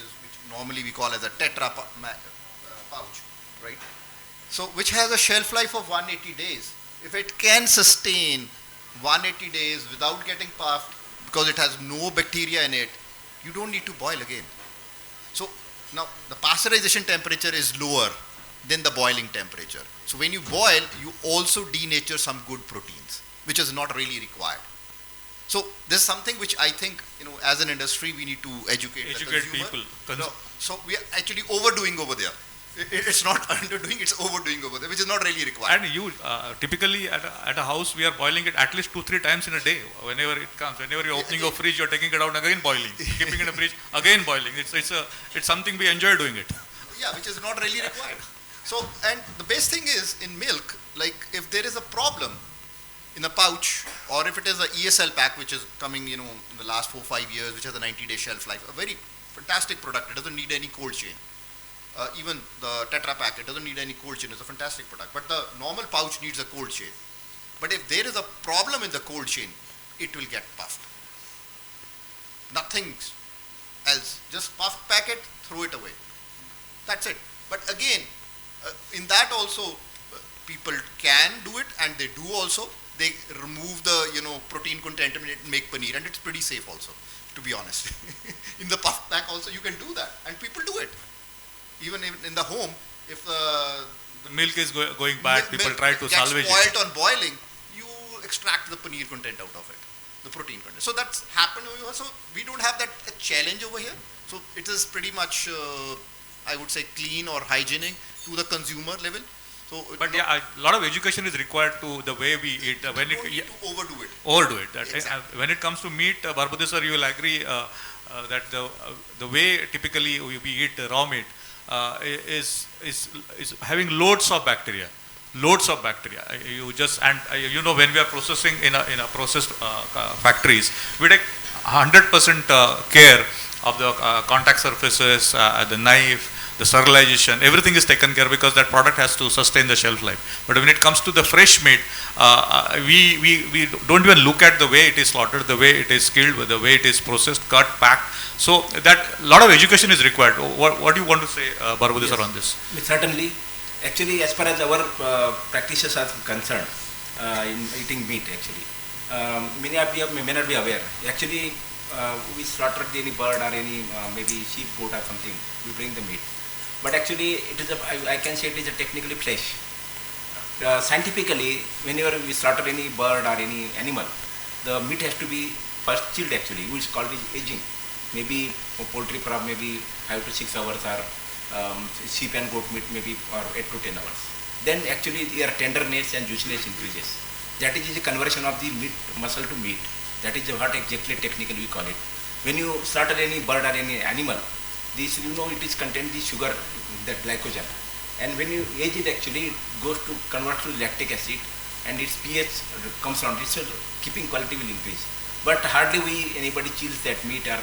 normally we call as a tetra pouch, right? So, which has a shelf life of 180 days. If it can sustain 180 days without getting puffed, because it has no bacteria in it, you don't need to boil again. So, now the pasteurization temperature is lower than the boiling temperature. So, when you boil, you also denature some good proteins, which is not really required. So this is something which I think, as an industry, we need to educate the consumer. People. So we are actually overdoing over there. It's not underdoing, it's overdoing over there, which is not really required. And you, typically at a house, we are boiling it at least 2-3 times in a day. Whenever it comes, whenever you're opening your fridge, you're taking it out, again boiling. Keeping it in the fridge, again boiling. It's something we enjoy doing it. Yeah, which is not really required. So, and the best thing is, in milk, like if there is a problem in a pouch, or if it is a ESL pack, which is coming, in the last 4-5 years, which has a 90-day shelf life, a very fantastic product. It doesn't need any cold chain. Even the Tetra pack, it doesn't need any cold chain. It's a fantastic product. But the normal pouch needs a cold chain. But if there is a problem in the cold chain, it will get puffed. Nothing else. Just puff pack it, throw it away. That's it. But again, in that also, people can do it, and they do also. They remove the protein content and make paneer, and it's pretty safe also, to be honest. In the puff pack also you can do that, and people do it. Even in the home, if the milk is going bad, people try to salvage it. Spoiled on boiling, you extract the paneer content out of it, the protein content. So that's happened over here. So we don't have that challenge over here. So it is pretty much, I would say, clean or hygienic to the consumer level. So, but yeah, a lot of education is required to the way we eat. When you don't need to overdo it. Overdo it. That, exactly. When it comes to meat, Barbade sir, you will agree that the way typically we eat raw meat is having loads of bacteria. Loads of bacteria. You just when we are processing in a processed factories, we take 100% care of the contact surfaces, the knife, the sterilization, everything is taken care because that product has to sustain the shelf life. But when it comes to the fresh meat, we don't even look at the way it is slaughtered, the way it is killed, the way it is processed, cut, packed. So that a lot of education is required. What do you want to say, Barbade sir, on this? Certainly. Actually, as far as our practices are concerned in eating meat, actually, many of you may not be aware. Actually, we slaughtered any bird or any maybe sheep, goat or something, we bring the meat. But actually, it is I can say it is a technically flesh. Scientifically, whenever we slaughter any bird or any animal, the meat has to be first chilled actually, which is called aging. Maybe for poultry from maybe 5 to 6 hours, or sheep and goat meat maybe for 8 to 10 hours. Then actually their tenderness and juiciness increases. That is the conversion of the meat muscle to meat. That is what exactly technically we call it. When you slaughter any bird or any animal, this it is contains the sugar, that glycogen, and when you age it actually it goes to convert to lactic acid, and its pH comes down. So keeping quality will increase. But hardly anybody chills that meat, or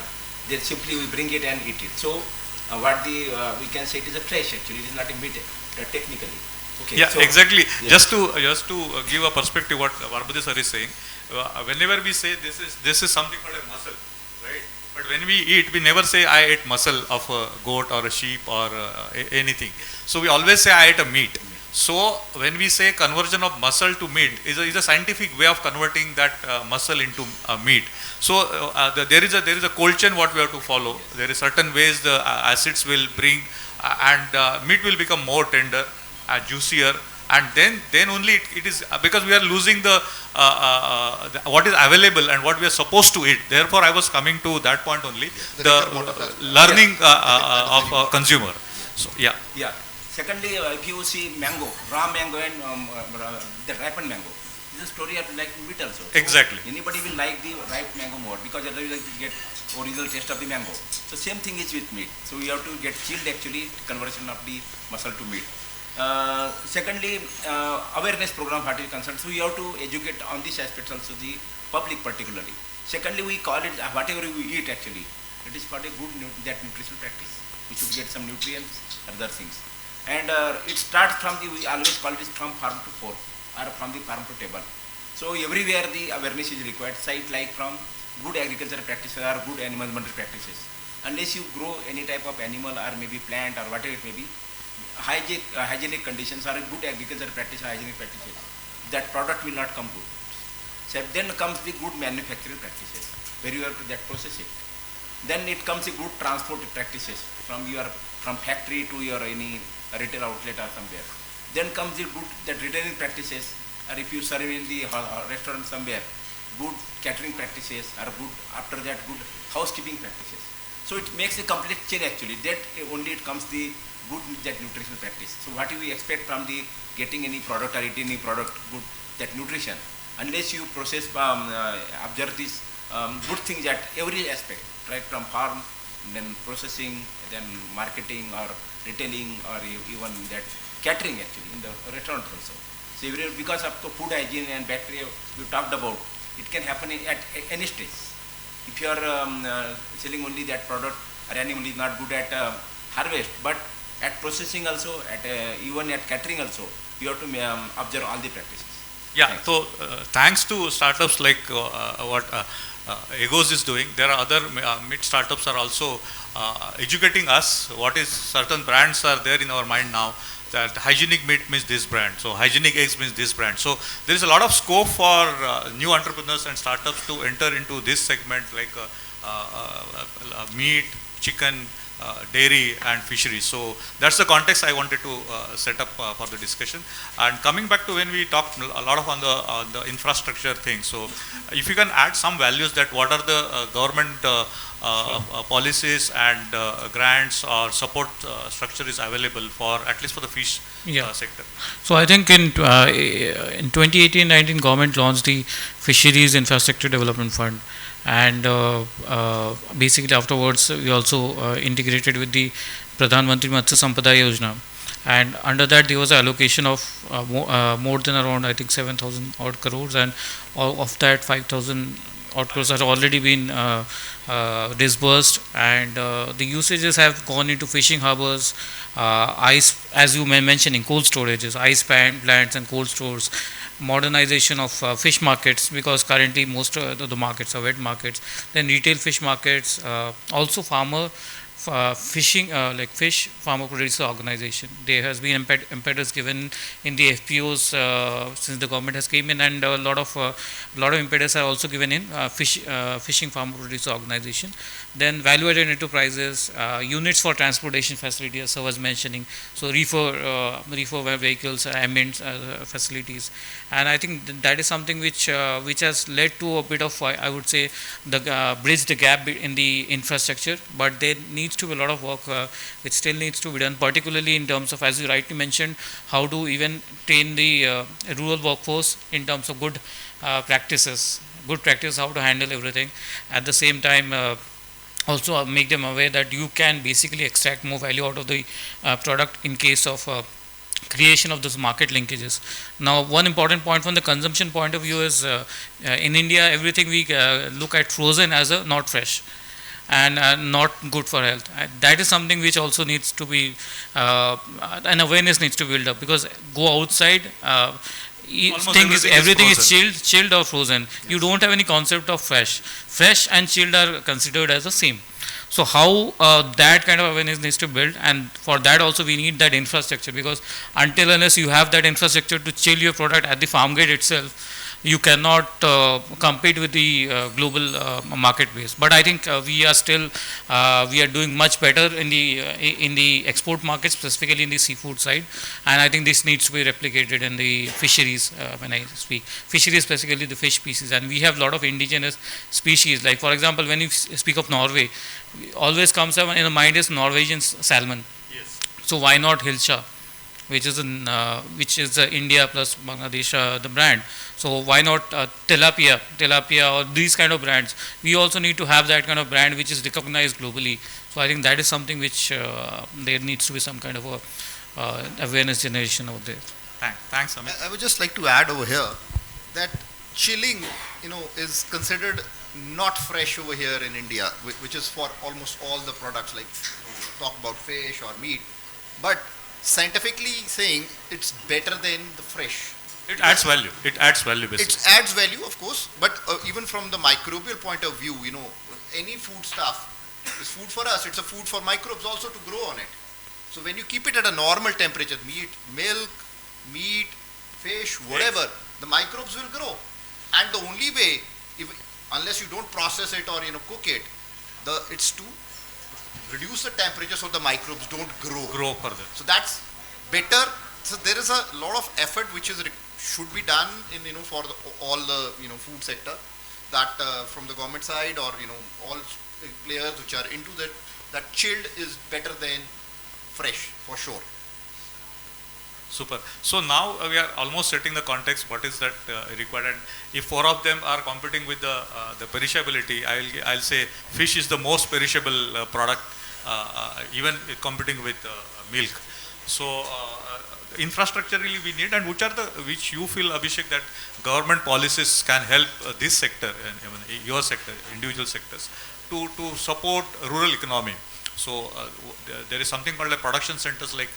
they simply we bring it and eat it. So we can say it is a flesh actually. It is not a meat technically. Okay. Yeah, so, exactly. Yeah. Just to give a perspective, what Barbade sir is saying. Whenever we say this is something called a muscle, right? But when we eat, we never say I ate muscle of a goat or a sheep or anything. So we always say I ate a meat. So when we say conversion of muscle to meat is a scientific way of converting that muscle into meat. So there is a cold chain what we have to follow. There is certain ways the acids will bring and meat will become more tender, juicier. And then only it is because we are losing the what is available and what we are supposed to eat. Therefore, I was coming to that point only, the learning of a consumer. So yeah. Yeah. Secondly, if you see mango, raw mango and the ripened mango, this is a story of like meat also. So exactly. Anybody will like the ripe mango more because they will get original taste of the mango. So same thing is with meat. So you have to get chilled actually, conversion of the muscle to meat. Secondly, awareness program what is concerned. So you have to educate on this aspect also, the public particularly. Secondly, we call it whatever we eat actually, it is for a good nutritional practice. We should get some nutrients, other things. And it starts from we always call it from farm to fork or from the farm to table. So everywhere the awareness is required, site like from good agricultural practices or good animal husbandry practices. Unless you grow any type of animal or maybe plant or whatever it may be, hygienic conditions or a good agricultural practice or hygienic practices, that product will not come good. So then comes the good manufacturing practices, where you have to that process it. Then it comes the good transport practices from factory to your any retail outlet or somewhere. Then comes the good that retailing practices, or if you serve in the restaurant somewhere, good catering practices, or good after that good housekeeping practices. So it makes a complete chain actually. That only it comes the good that nutritional practice. So what do we expect from the getting any product or eating any product good that nutrition, unless you process observe these good things at every aspect, right from farm, then processing, then marketing or retailing, or even that catering actually in the restaurant also. So because of the food hygiene and bacteria you talked about, it can happen at any stage. If you are selling only that product, or animal is not good at harvest, but at processing also, at even at catering also, you have to observe all the practices. Yeah. Thanks. So thanks to startups like what Egos is doing. There are other meat startups are also educating us. What is certain brands are there in our mind now, that hygienic meat means this brand, so hygienic eggs means this brand. So there is a lot of scope for new entrepreneurs and startups to enter into this segment, like meat, chicken, dairy and fisheries. So that's the context I wanted to set up for the discussion. And coming back to when we talked a lot of on the infrastructure thing, so if you can add some values, that what are the government policies and grants or support structure is available for, at least for the fish sector. So I think in 2018-19 government launched the Fisheries Infrastructure Development Fund, and basically afterwards we also integrated with the Pradhan Mantri Matsya Sampada Yojana, and under that there was an allocation of more than around I think 7,000 odd crores, and of that 5,000 odd crores have already been disbursed, and the usages have gone into fishing harbors, ice, as you were mentioning, cold storages, ice plants and cold stores, modernization of fish markets, because currently most of the markets are wet markets, then retail fish markets, also farmer fishing, like fish farmer producer organization. There has been impetus given in the FPOs since the government has came in, and a lot of impetus are also given in fishing farmer producer organization. Then value added enterprises, units for transportation facility, as I was mentioning, so reefer vehicles, ambient facilities, and I think that is something which has led to a bit of, I would say, the bridge the gap in the infrastructure, but there needs to be a lot of work which still needs to be done, particularly in terms of, as you rightly mentioned, how to even train the rural workforce in terms of good practices, how to handle everything. At the same time, also make them aware that you can basically extract more value out of the product in case of creation of those market linkages. Now, one important point from the consumption point of view is in India, everything we look at frozen as a not fresh and not good for health. That is something which also needs to be, an awareness needs to build up, because go outside, everything is chilled or frozen. Yes. You don't have any concept of fresh and chilled are considered as the same. So how that kind of awareness needs to build, and for that also we need that infrastructure, because until unless you have that infrastructure to chill your product at the farm gate itself, you cannot compete with the global marketplace. But I think we are doing much better in the export market, specifically in the seafood side, and I think this needs to be replicated in the fisheries. When I speak fisheries, specifically the fish species, and we have a lot of indigenous species. Like for example, when you speak of Norway, always comes up in the mind is Norwegian salmon. Yes. So why not Hilsha, which is India plus Bangladesh the brand. So why not tilapia or these kind of brands? We also need to have that kind of brand which is recognized globally. So I think that is something which there needs to be some kind of a awareness generation out there. Thanks, Amit. I would just like to add over here that chilling, is considered not fresh over here in India, which is for almost all the products, like talk about fish or meat, but scientifically saying it's better than the fresh. It adds value. Basically. It adds value, of course, but even from the microbial point of view, any food stuff is food for us. It's a food for microbes also to grow on it. So when you keep it at a normal temperature, milk, meat, fish, whatever, the microbes will grow. And the only way, unless you don't process it or cook it, it's to reduce the temperature so the microbes don't grow further. So that's better. So there is a lot of effort which should be done in for all the food sector, that from the government side or all players which are into that chilled is better than fresh for sure. Super. So now we are almost setting the context. What is that required? And if four of them are competing with the perishability, I'll say fish is the most perishable product, even competing with milk. So infrastructurally we need, and which you feel, Abhishek, that government policies can help this sector and even your sector, individual sectors, to support rural economy. So there is something called production centers like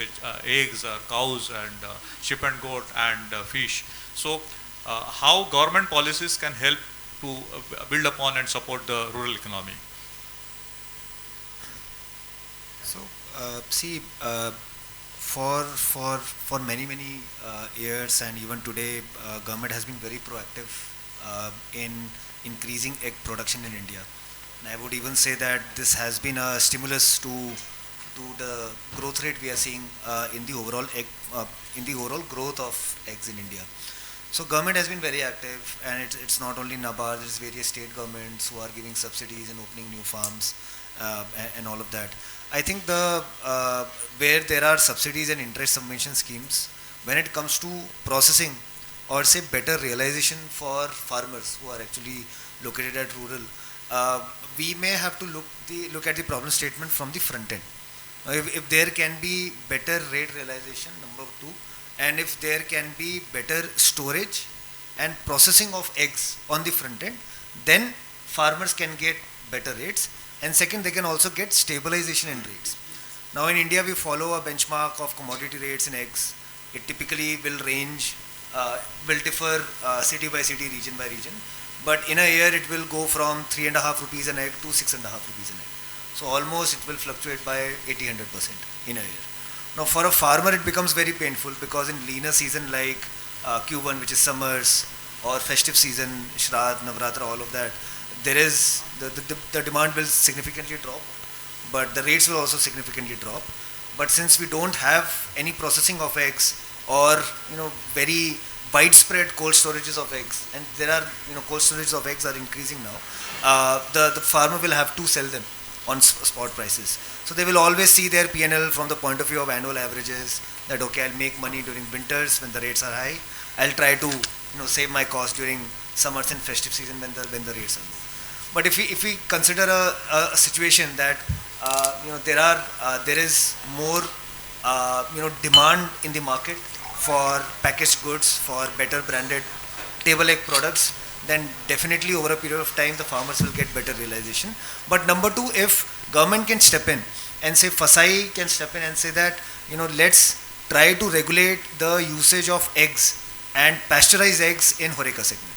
eggs, cows, and sheep and goat and fish. So how government policies can help to build upon and support the rural economy? So, see, for many years and even today, government has been very proactive in increasing egg production in India. And I would even say that this has been a stimulus to the growth rate we are seeing in the overall growth of eggs in India. So government has been very active, and it's not only NABARD, there's various state governments who are giving subsidies and opening new farms and all of that. I think where there are subsidies and interest subvention schemes, when it comes to processing or say better realization for farmers who are actually located at rural, we may have to look at the problem statement from the front end. If there can be better rate realization, number two, and if there can be better storage and processing of eggs on the front end, then farmers can get better rates. And second, they can also get stabilization in rates. Now in India, we follow a benchmark of commodity rates in eggs. It typically will differ city by city, region by region. But in a year, it will go from 3.5 rupees an egg to 6.5 rupees an egg. So almost it will fluctuate by 80-100% in a year. Now for a farmer, it becomes very painful because in leaner season like Q1, which is summers, or festive season, Shraddh, Navratra, all of that, there is the demand will significantly drop, but the rates will also significantly drop. But since we don't have any processing of eggs or very widespread cold storages of eggs, and there are cold storages of eggs are increasing now, the farmer will have to sell them on spot prices. So they will always see their P&L from the point of view of annual averages, that okay, I'll make money during winters when the rates are high. I'll try to save my cost during summers and festive season when the rates are low. But if we consider a situation that there is more demand in the market for packaged goods, for better branded table egg products, then definitely over a period of time the farmers will get better realization. But number two, if government can step in and say FSI can step in and say that let's try to regulate the usage of eggs and pasteurized eggs in Horeca segment.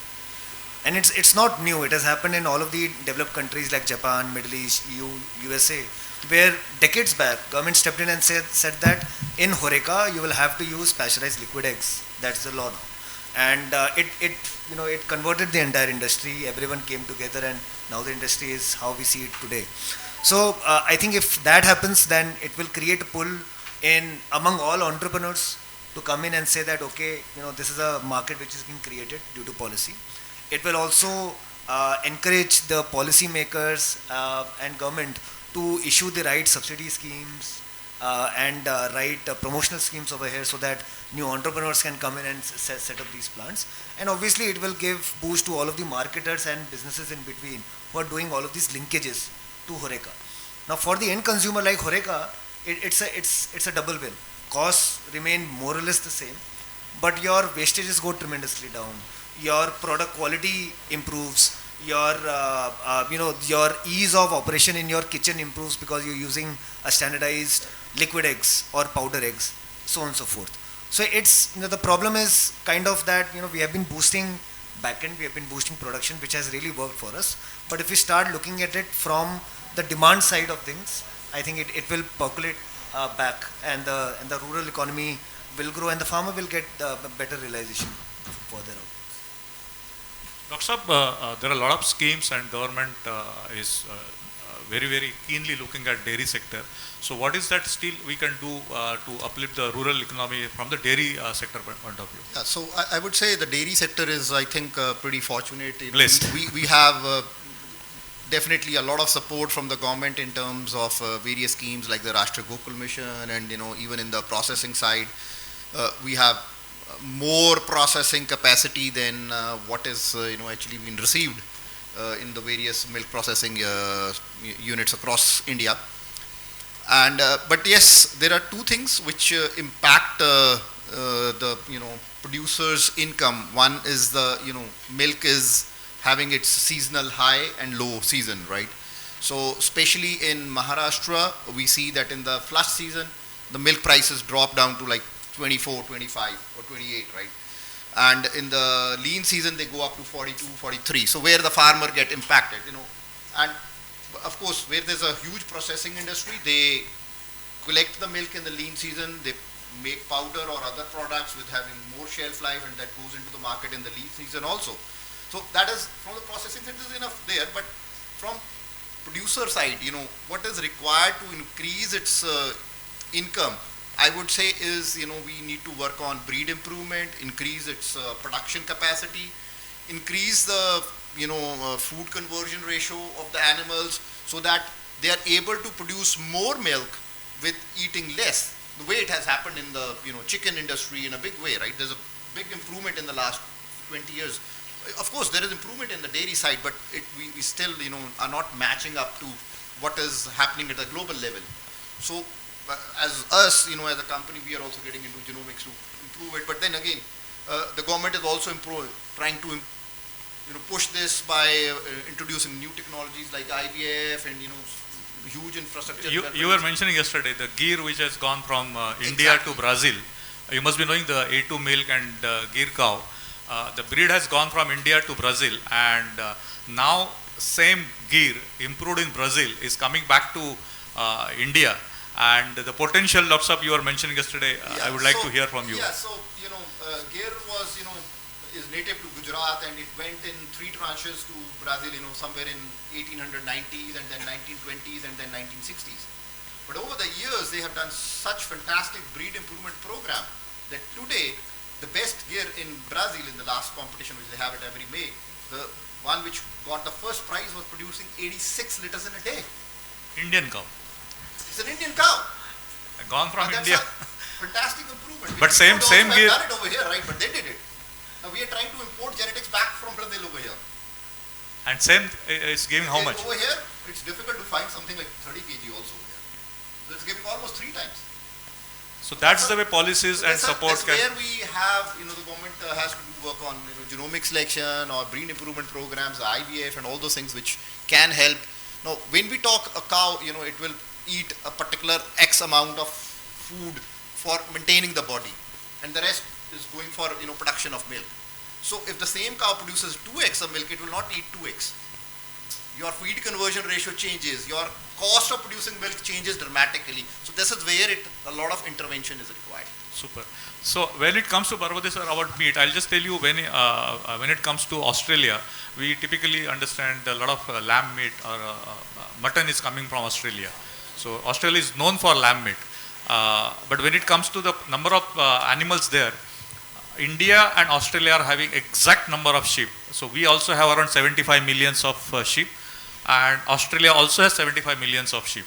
And it's not new. It has happened in all of the developed countries like Japan, Middle East, EU, USA, where decades back government stepped in and said that in Horeca you will have to use pasteurized liquid eggs. That's the law now. And it converted the entire industry. Everyone came together, and now the industry is how we see it today. So I think if that happens, then it will create a pull in among all entrepreneurs to come in and say that okay, this is a market which is being created due to policy. It will also encourage the policy makers and government to issue the right subsidy schemes and right promotional schemes over here, so that new entrepreneurs can come in and set up these plants. And obviously it will give boost to all of the marketers and businesses in between who are doing all of these linkages to Horeca. Now for the end consumer like Horeca, it's a double win. Costs remain more or less the same, but your wastages go tremendously down. Your product quality improves. Your your ease of operation in your kitchen improves because you're using a standardized liquid eggs or powder eggs, so on and so forth. So it's the problem is kind of that we have been boosting backend, we have been boosting production, which has really worked for us. But if we start looking at it from the demand side of things, I think it will percolate back, and the rural economy will grow, and the farmer will get better realization further out. Dr. Saab, there are a lot of schemes, and government is very keenly looking at dairy sector. So what is that still we can do to uplift the rural economy from the dairy sector point of view? Yeah, so I would say the dairy sector is, I think, pretty fortunate. Blessed. We have definitely a lot of support from the government in terms of various schemes like the Rashtriya Gokul Mission, and even in the processing side, we have more processing capacity than what is actually been received in the various milk processing units across India. And but yes, there are two things which impact the producers' income. One is the milk is having its seasonal high and low season, right? So especially in Maharashtra, we see that in the flush season, the milk prices drop down to like 24, 25 or 28, right? and in the lean season they go up to 42, 43. So where the farmer get impacted, and of course where there's a huge processing industry, they collect the milk in the lean season, they make powder or other products with having more shelf life, and that goes into the market in the lean season also. So that is from the processing side is enough there, but from producer side, what is required to increase its income, I would say is, we need to work on breed improvement, increase its production capacity, increase the, food conversion ratio of the animals so that they are able to produce more milk with eating less, the way it has happened in the, chicken industry in a big way, right? There's a big improvement in the last 20 years. Of course, there is improvement in the dairy side, but we still, are not matching up to what is happening at a global level. So, as us, as a company, we are also getting into genomics to improve it. But then again, the government is also trying to, push this by introducing new technologies like IVF and, huge infrastructure. You were mentioning yesterday the Gir which has gone from India to Brazil. You must be knowing the A2 milk and Gir cow. The breed has gone from India to Brazil, and now same Gir improved in Brazil is coming back to India, and the potential lots of you were mentioning yesterday. I would like to hear from you. Yeah, so Gir was is native to Gujarat, and it went in 3 tranches to Brazil, somewhere in 1890s and then 1920s and then 1960s. But over the years, they have done such fantastic breed improvement program that today, the best Gir in Brazil in the last competition, which they have it every May, the one which got the first prize was producing 86 liters in a day. Indian cow. It's an Indian cow. Gone from That's India. Fantastic improvement. But same Gir. Done it over here, right? But they did it. Now we are trying to import genetics back from Brazil over here. And same is giving how much? Over here, it's difficult to find something like 30 kg also over here. So it's giving almost 3 times. So that's the way policies and support that's can. where we have, the government has to do work on genomic selection or breed improvement programs, IVF and all those things which can help. Now, when we talk a cow, it will eat a particular X amount of food for maintaining the body, and the rest is going for, production of milk. So if the same cow produces 2x of milk, it will not eat 2x. Your feed conversion ratio changes, your cost of producing milk changes dramatically. So this is where a lot of intervention is required. Super. So when it comes to Barbade sir about meat, I'll just tell you when it comes to Australia, we typically understand a lot of lamb meat or mutton is coming from Australia. So Australia is known for lamb meat. But when it comes to the number of animals there, India and Australia are having exact number of sheep. So we also have around 75 millions of sheep, and Australia also has 75 millions of sheep.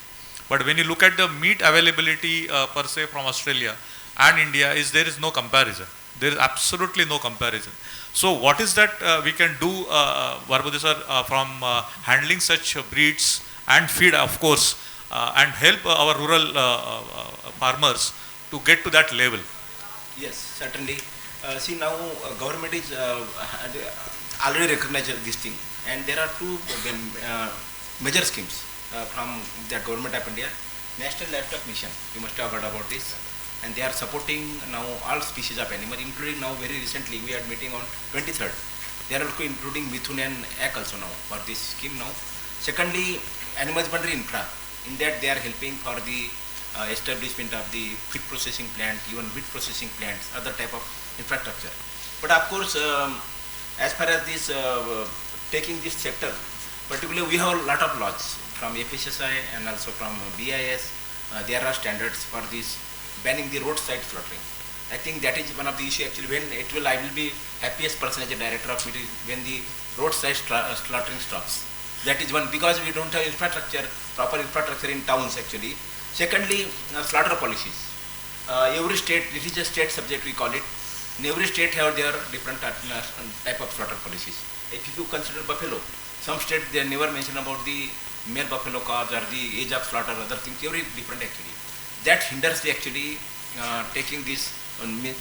But when you look at the meat availability per se from Australia and India, there is no comparison. There is absolutely no comparison. So what is that we can do, Barbade sir, from handling such breeds and feed, of course, and help our rural farmers to get to that level? Yes, certainly. See, now government is already recognized this thing, and there are 2 major schemes from the government of India. National Livestock Mission, you must have heard about this, and they are supporting now all species of animal, including now very recently we had meeting on 23rd. They are also including Mithun and egg also now for this scheme now. Secondly, animal husbandry infra. In that they are helping for the establishment of the feed processing plant, even meat processing plants, other type of infrastructure. But of course, as far as this taking this sector, particularly we have a lot of laws from FSSI and also from BIS. There are standards for this banning the roadside slaughtering. I think that is one of the issue actually. When it will, I will be happiest person as a director of meat when the roadside slaughtering stops. That is one, because we don't have infrastructure, proper infrastructure in towns actually. Secondly, slaughter policies. Every state, this is a state subject we call it. In every state have their different type of slaughter policies. If you consider buffalo, some states they never mention about the male buffalo calves or the age of slaughter, other things, every different actually. That hinders the actually taking this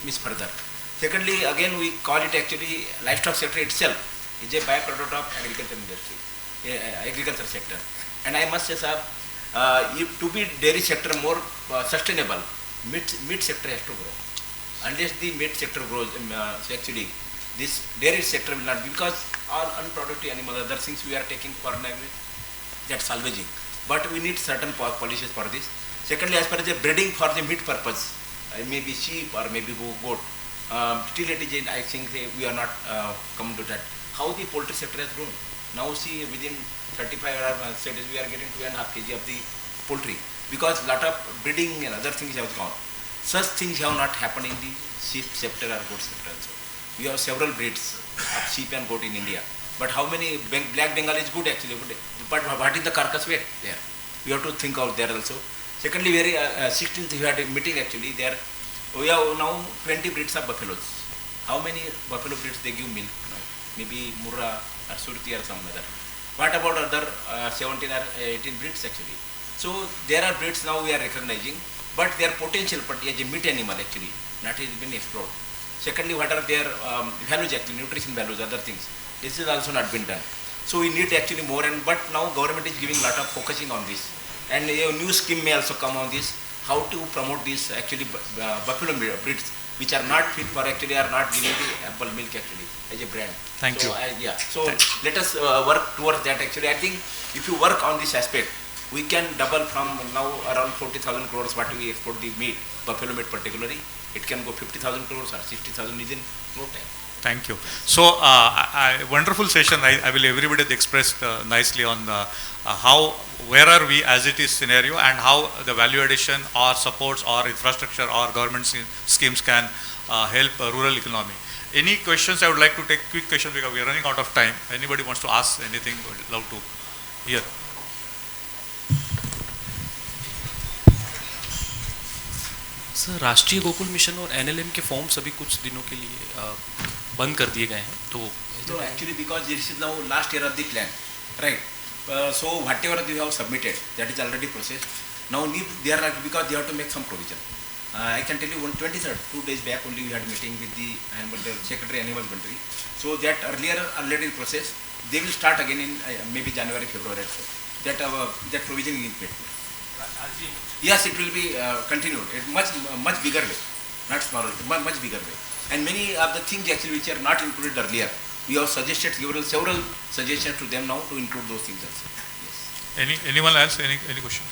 miss further. Secondly, again we call it actually livestock sector itself is a byproduct of agriculture industry, agriculture sector. And I must say, sir, if to be dairy sector more sustainable, meat sector has to grow. unless the meat sector grows, so actually this dairy sector will not, because all unproductive animals, other things we are taking for that salvaging. But we need certain policies for this. Secondly, as far as the breeding for the meat purpose, maybe sheep or maybe goat, still it is, I think we are not come to that. How the poultry sector has grown. Now see, within 35 cities we are getting 2.5 kg of the poultry, because lot of breeding and other things have gone. Such things have not happened in the sheep sector or goat sector also. We have several breeds of sheep and goat in India. But how many, black Bengal is good actually, but what is the carcass weight there? We have to think out there also. Secondly, 16th we had a meeting actually there. We have now 20 breeds of buffaloes. How many buffalo breeds they give milk? Maybe Murrah or Surti or some other. What about other 17 or 18 breeds actually? So there are breeds now we are recognizing, but their potential, but as a meat animal actually, not has been explored. Secondly, what are their values actually, nutrition values, other things. This is also not been done. So we need actually more, but now government is giving lot of focusing on this. And a new scheme may also come on this, how to promote this actually buffalo breeds, which are not fit for actually, are not giving the ample milk actually as a brand. Thank you. So let us work towards that actually. I think if you work on this aspect, we can double from now around 40,000 crores what we export the meat, buffalo meat particularly. It can go 50,000 crores or 60,000 within no time. Thank you. So, wonderful session. I will everybody expressed nicely on how, where are we as it is scenario, and how the value addition or supports or infrastructure or government schemes can help rural economy. Any questions? I would like to take quick questions because we are running out of time. Anybody wants to ask anything, would love to hear. Sir, राष्ट्रीय Gokul mission और NLM के forms अभी कुछ दिनों के लिए बंद कर दिए गए हैं, तो actually because this is now last year of the plan, right? So whatever you have submitted, that is already processed. Now there are, because they have to make some provision. I can tell you on 23rd, 2 days back only we had a meeting with the Secretary Animal Husbandry. So that earlier already processed, they will start again in maybe January, February. So that provision is made. Yes, it will be continued. It much bigger way, not smaller, much bigger way. And many of the things actually which are not included earlier, we have suggested several suggestions to them now to include those things also. Yes. Anyone else? Any questions?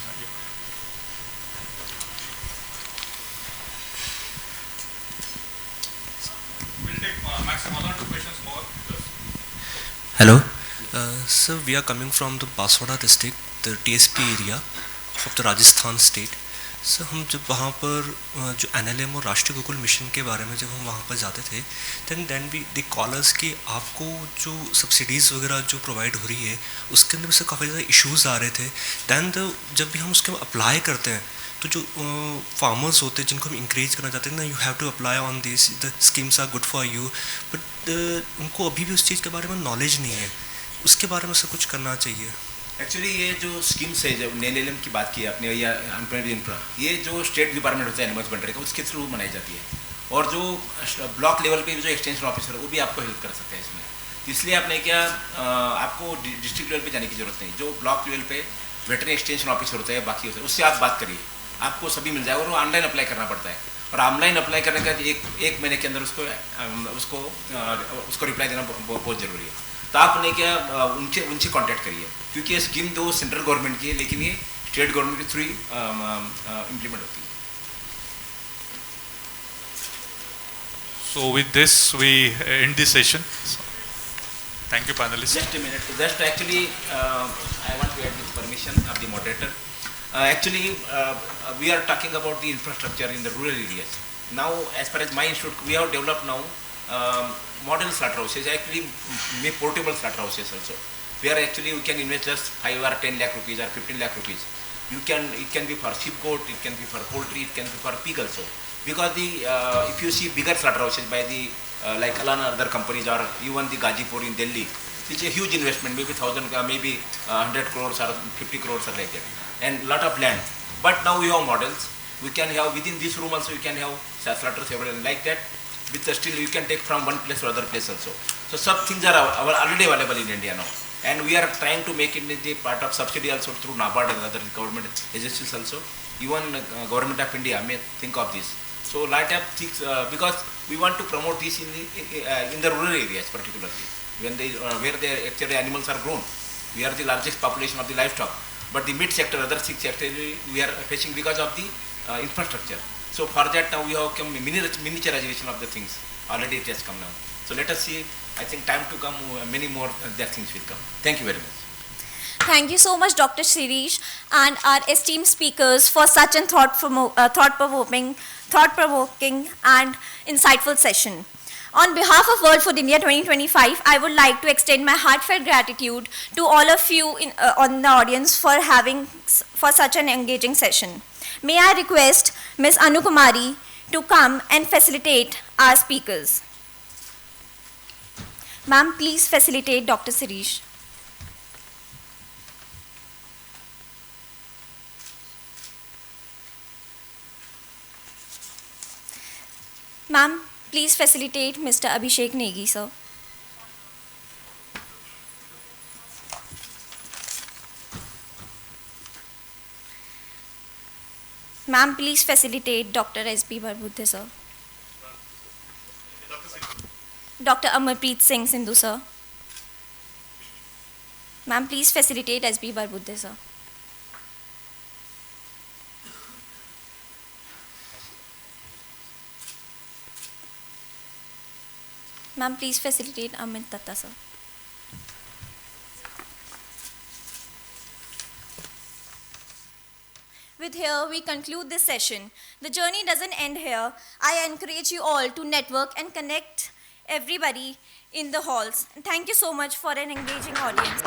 We'll take maximum 1 or 2 questions more. Hello, sir, we are coming from the Banswara district, the TSP area of the Rajasthan state. Sir, हम जब वहाँ पर जो NLM और राष्ट्रीय Gokul mission के बारे में जब हम वहाँ पर जाते थे, देन वी द कॉलर्स कि आपको जो सब्सिडीज़ वगैरह जो प्रोवाइड हो रही है उसके अंदर से काफ़ी ज़्यादा इश्यूज़ आ रहे थे. दैन जब भी हम उसके अप्लाई करते हैं तो जो फार्मर्स होते हैं जिनको हम इंकरेज करना चाहते हैं ना, you have to apply on this, the schemes are good for you, but उनको अभी भी उस चीज़ के बारे में नॉलेज नहीं है. उसके बारे में से कुछ करना चाहिए. एक्चुअली ये जो स्कीम्स है, जब एनएलएम की बात की आपने या इंफ्रा, ये जो स्टेट डिपार्टमेंट होता है एनिमल हस्बेंड्री का, उसके थ्रू बनाई जाती है. और जो ब्लॉक लेवल पे जो एक्सटेंशन ऑफिसर है वो भी आपको हेल्प कर सकते हैं इसमें. इसलिए आपने क्या, आपको डिस्ट्रिक्ट लेवल पे जाने की जरूरत नहीं. जो ब्लॉक लेवल पे वेटरनरी एक्सटेंशन ऑफिसर होता है, बाकी होता है, उससे आप बात करिए, आपको सभी मिल जाएगा. और वो ऑनलाइन अप्लाई करना पड़ता है, और ऑनलाइन अप्लाई करने का एक महीने के अंदर उसको रिप्लाई देना बहुत ज़रूरी है. तो आपने क्या उनसे कांटेक्ट करिए, क्योंकि ये स्कीम दो सेंट्रल गवर्नमेंट की है, लेकिन ये स्टेट गवर्नमेंट के थ्रू इम्प्लीमेंट होती है. So with this we end this session. Thank you, panelists. Just a minute. Just actually, I want to add with permission of the moderator. Actually, we are talking about the infrastructure in the rural areas. Now, as far as my institute, we have developed now model slaughterhouses, actually portable slaughterhouses also, where actually you can invest just 5 or 10 lakh rupees or 15 lakh rupees. It can be for sheep goat, it can be for poultry, it can be for pig also. Because if you see bigger slaughterhouses by the like Alana other companies, or even the Gazipur in Delhi, it's a huge investment, maybe 100 crores or 50 crores or like that, and lot of land. But now we have models. We can have within this room also, you can have slaughter several like that. With the still you can take from one place to other place also. So some things are already available in India now, and we are trying to make it the part of subsidy also through NABARD and other government agencies also. Even government of India may think of this. So lot of things, because we want to promote this in the rural areas particularly, when where the actually animals are grown. We are the largest population of the livestock, but the meat sector, other six sector, we are facing because of the infrastructure. So for that now we have come miniaturization of the things. Already it has come now. So let us see. I think time to come, many more that things will come. Thank you very much. Thank you so much, Dr. Shirish, and our esteemed speakers for such a thought-provoking and insightful session. On behalf of World Food India 2025, I would like to extend my heartfelt gratitude to all of you on the audience for such an engaging session. May I request Ms. Anu Kumari to come and facilitate our speakers. Ma'am, please facilitate Dr. Shirish. Ma'am, please facilitate Mr. Abhishek Negi, sir. Ma'am, please facilitate Dr. S.B. Barbudhe, sir. Dr. Amarpreet Singh Sindhu, sir. Ma'am, please facilitate S.B. Barbudhe, sir. Ma'am, please facilitate Amit Datta, sir. With here, we conclude this session. The journey doesn't end here. I encourage you all to network and connect everybody in the halls. And thank you so much for an engaging audience.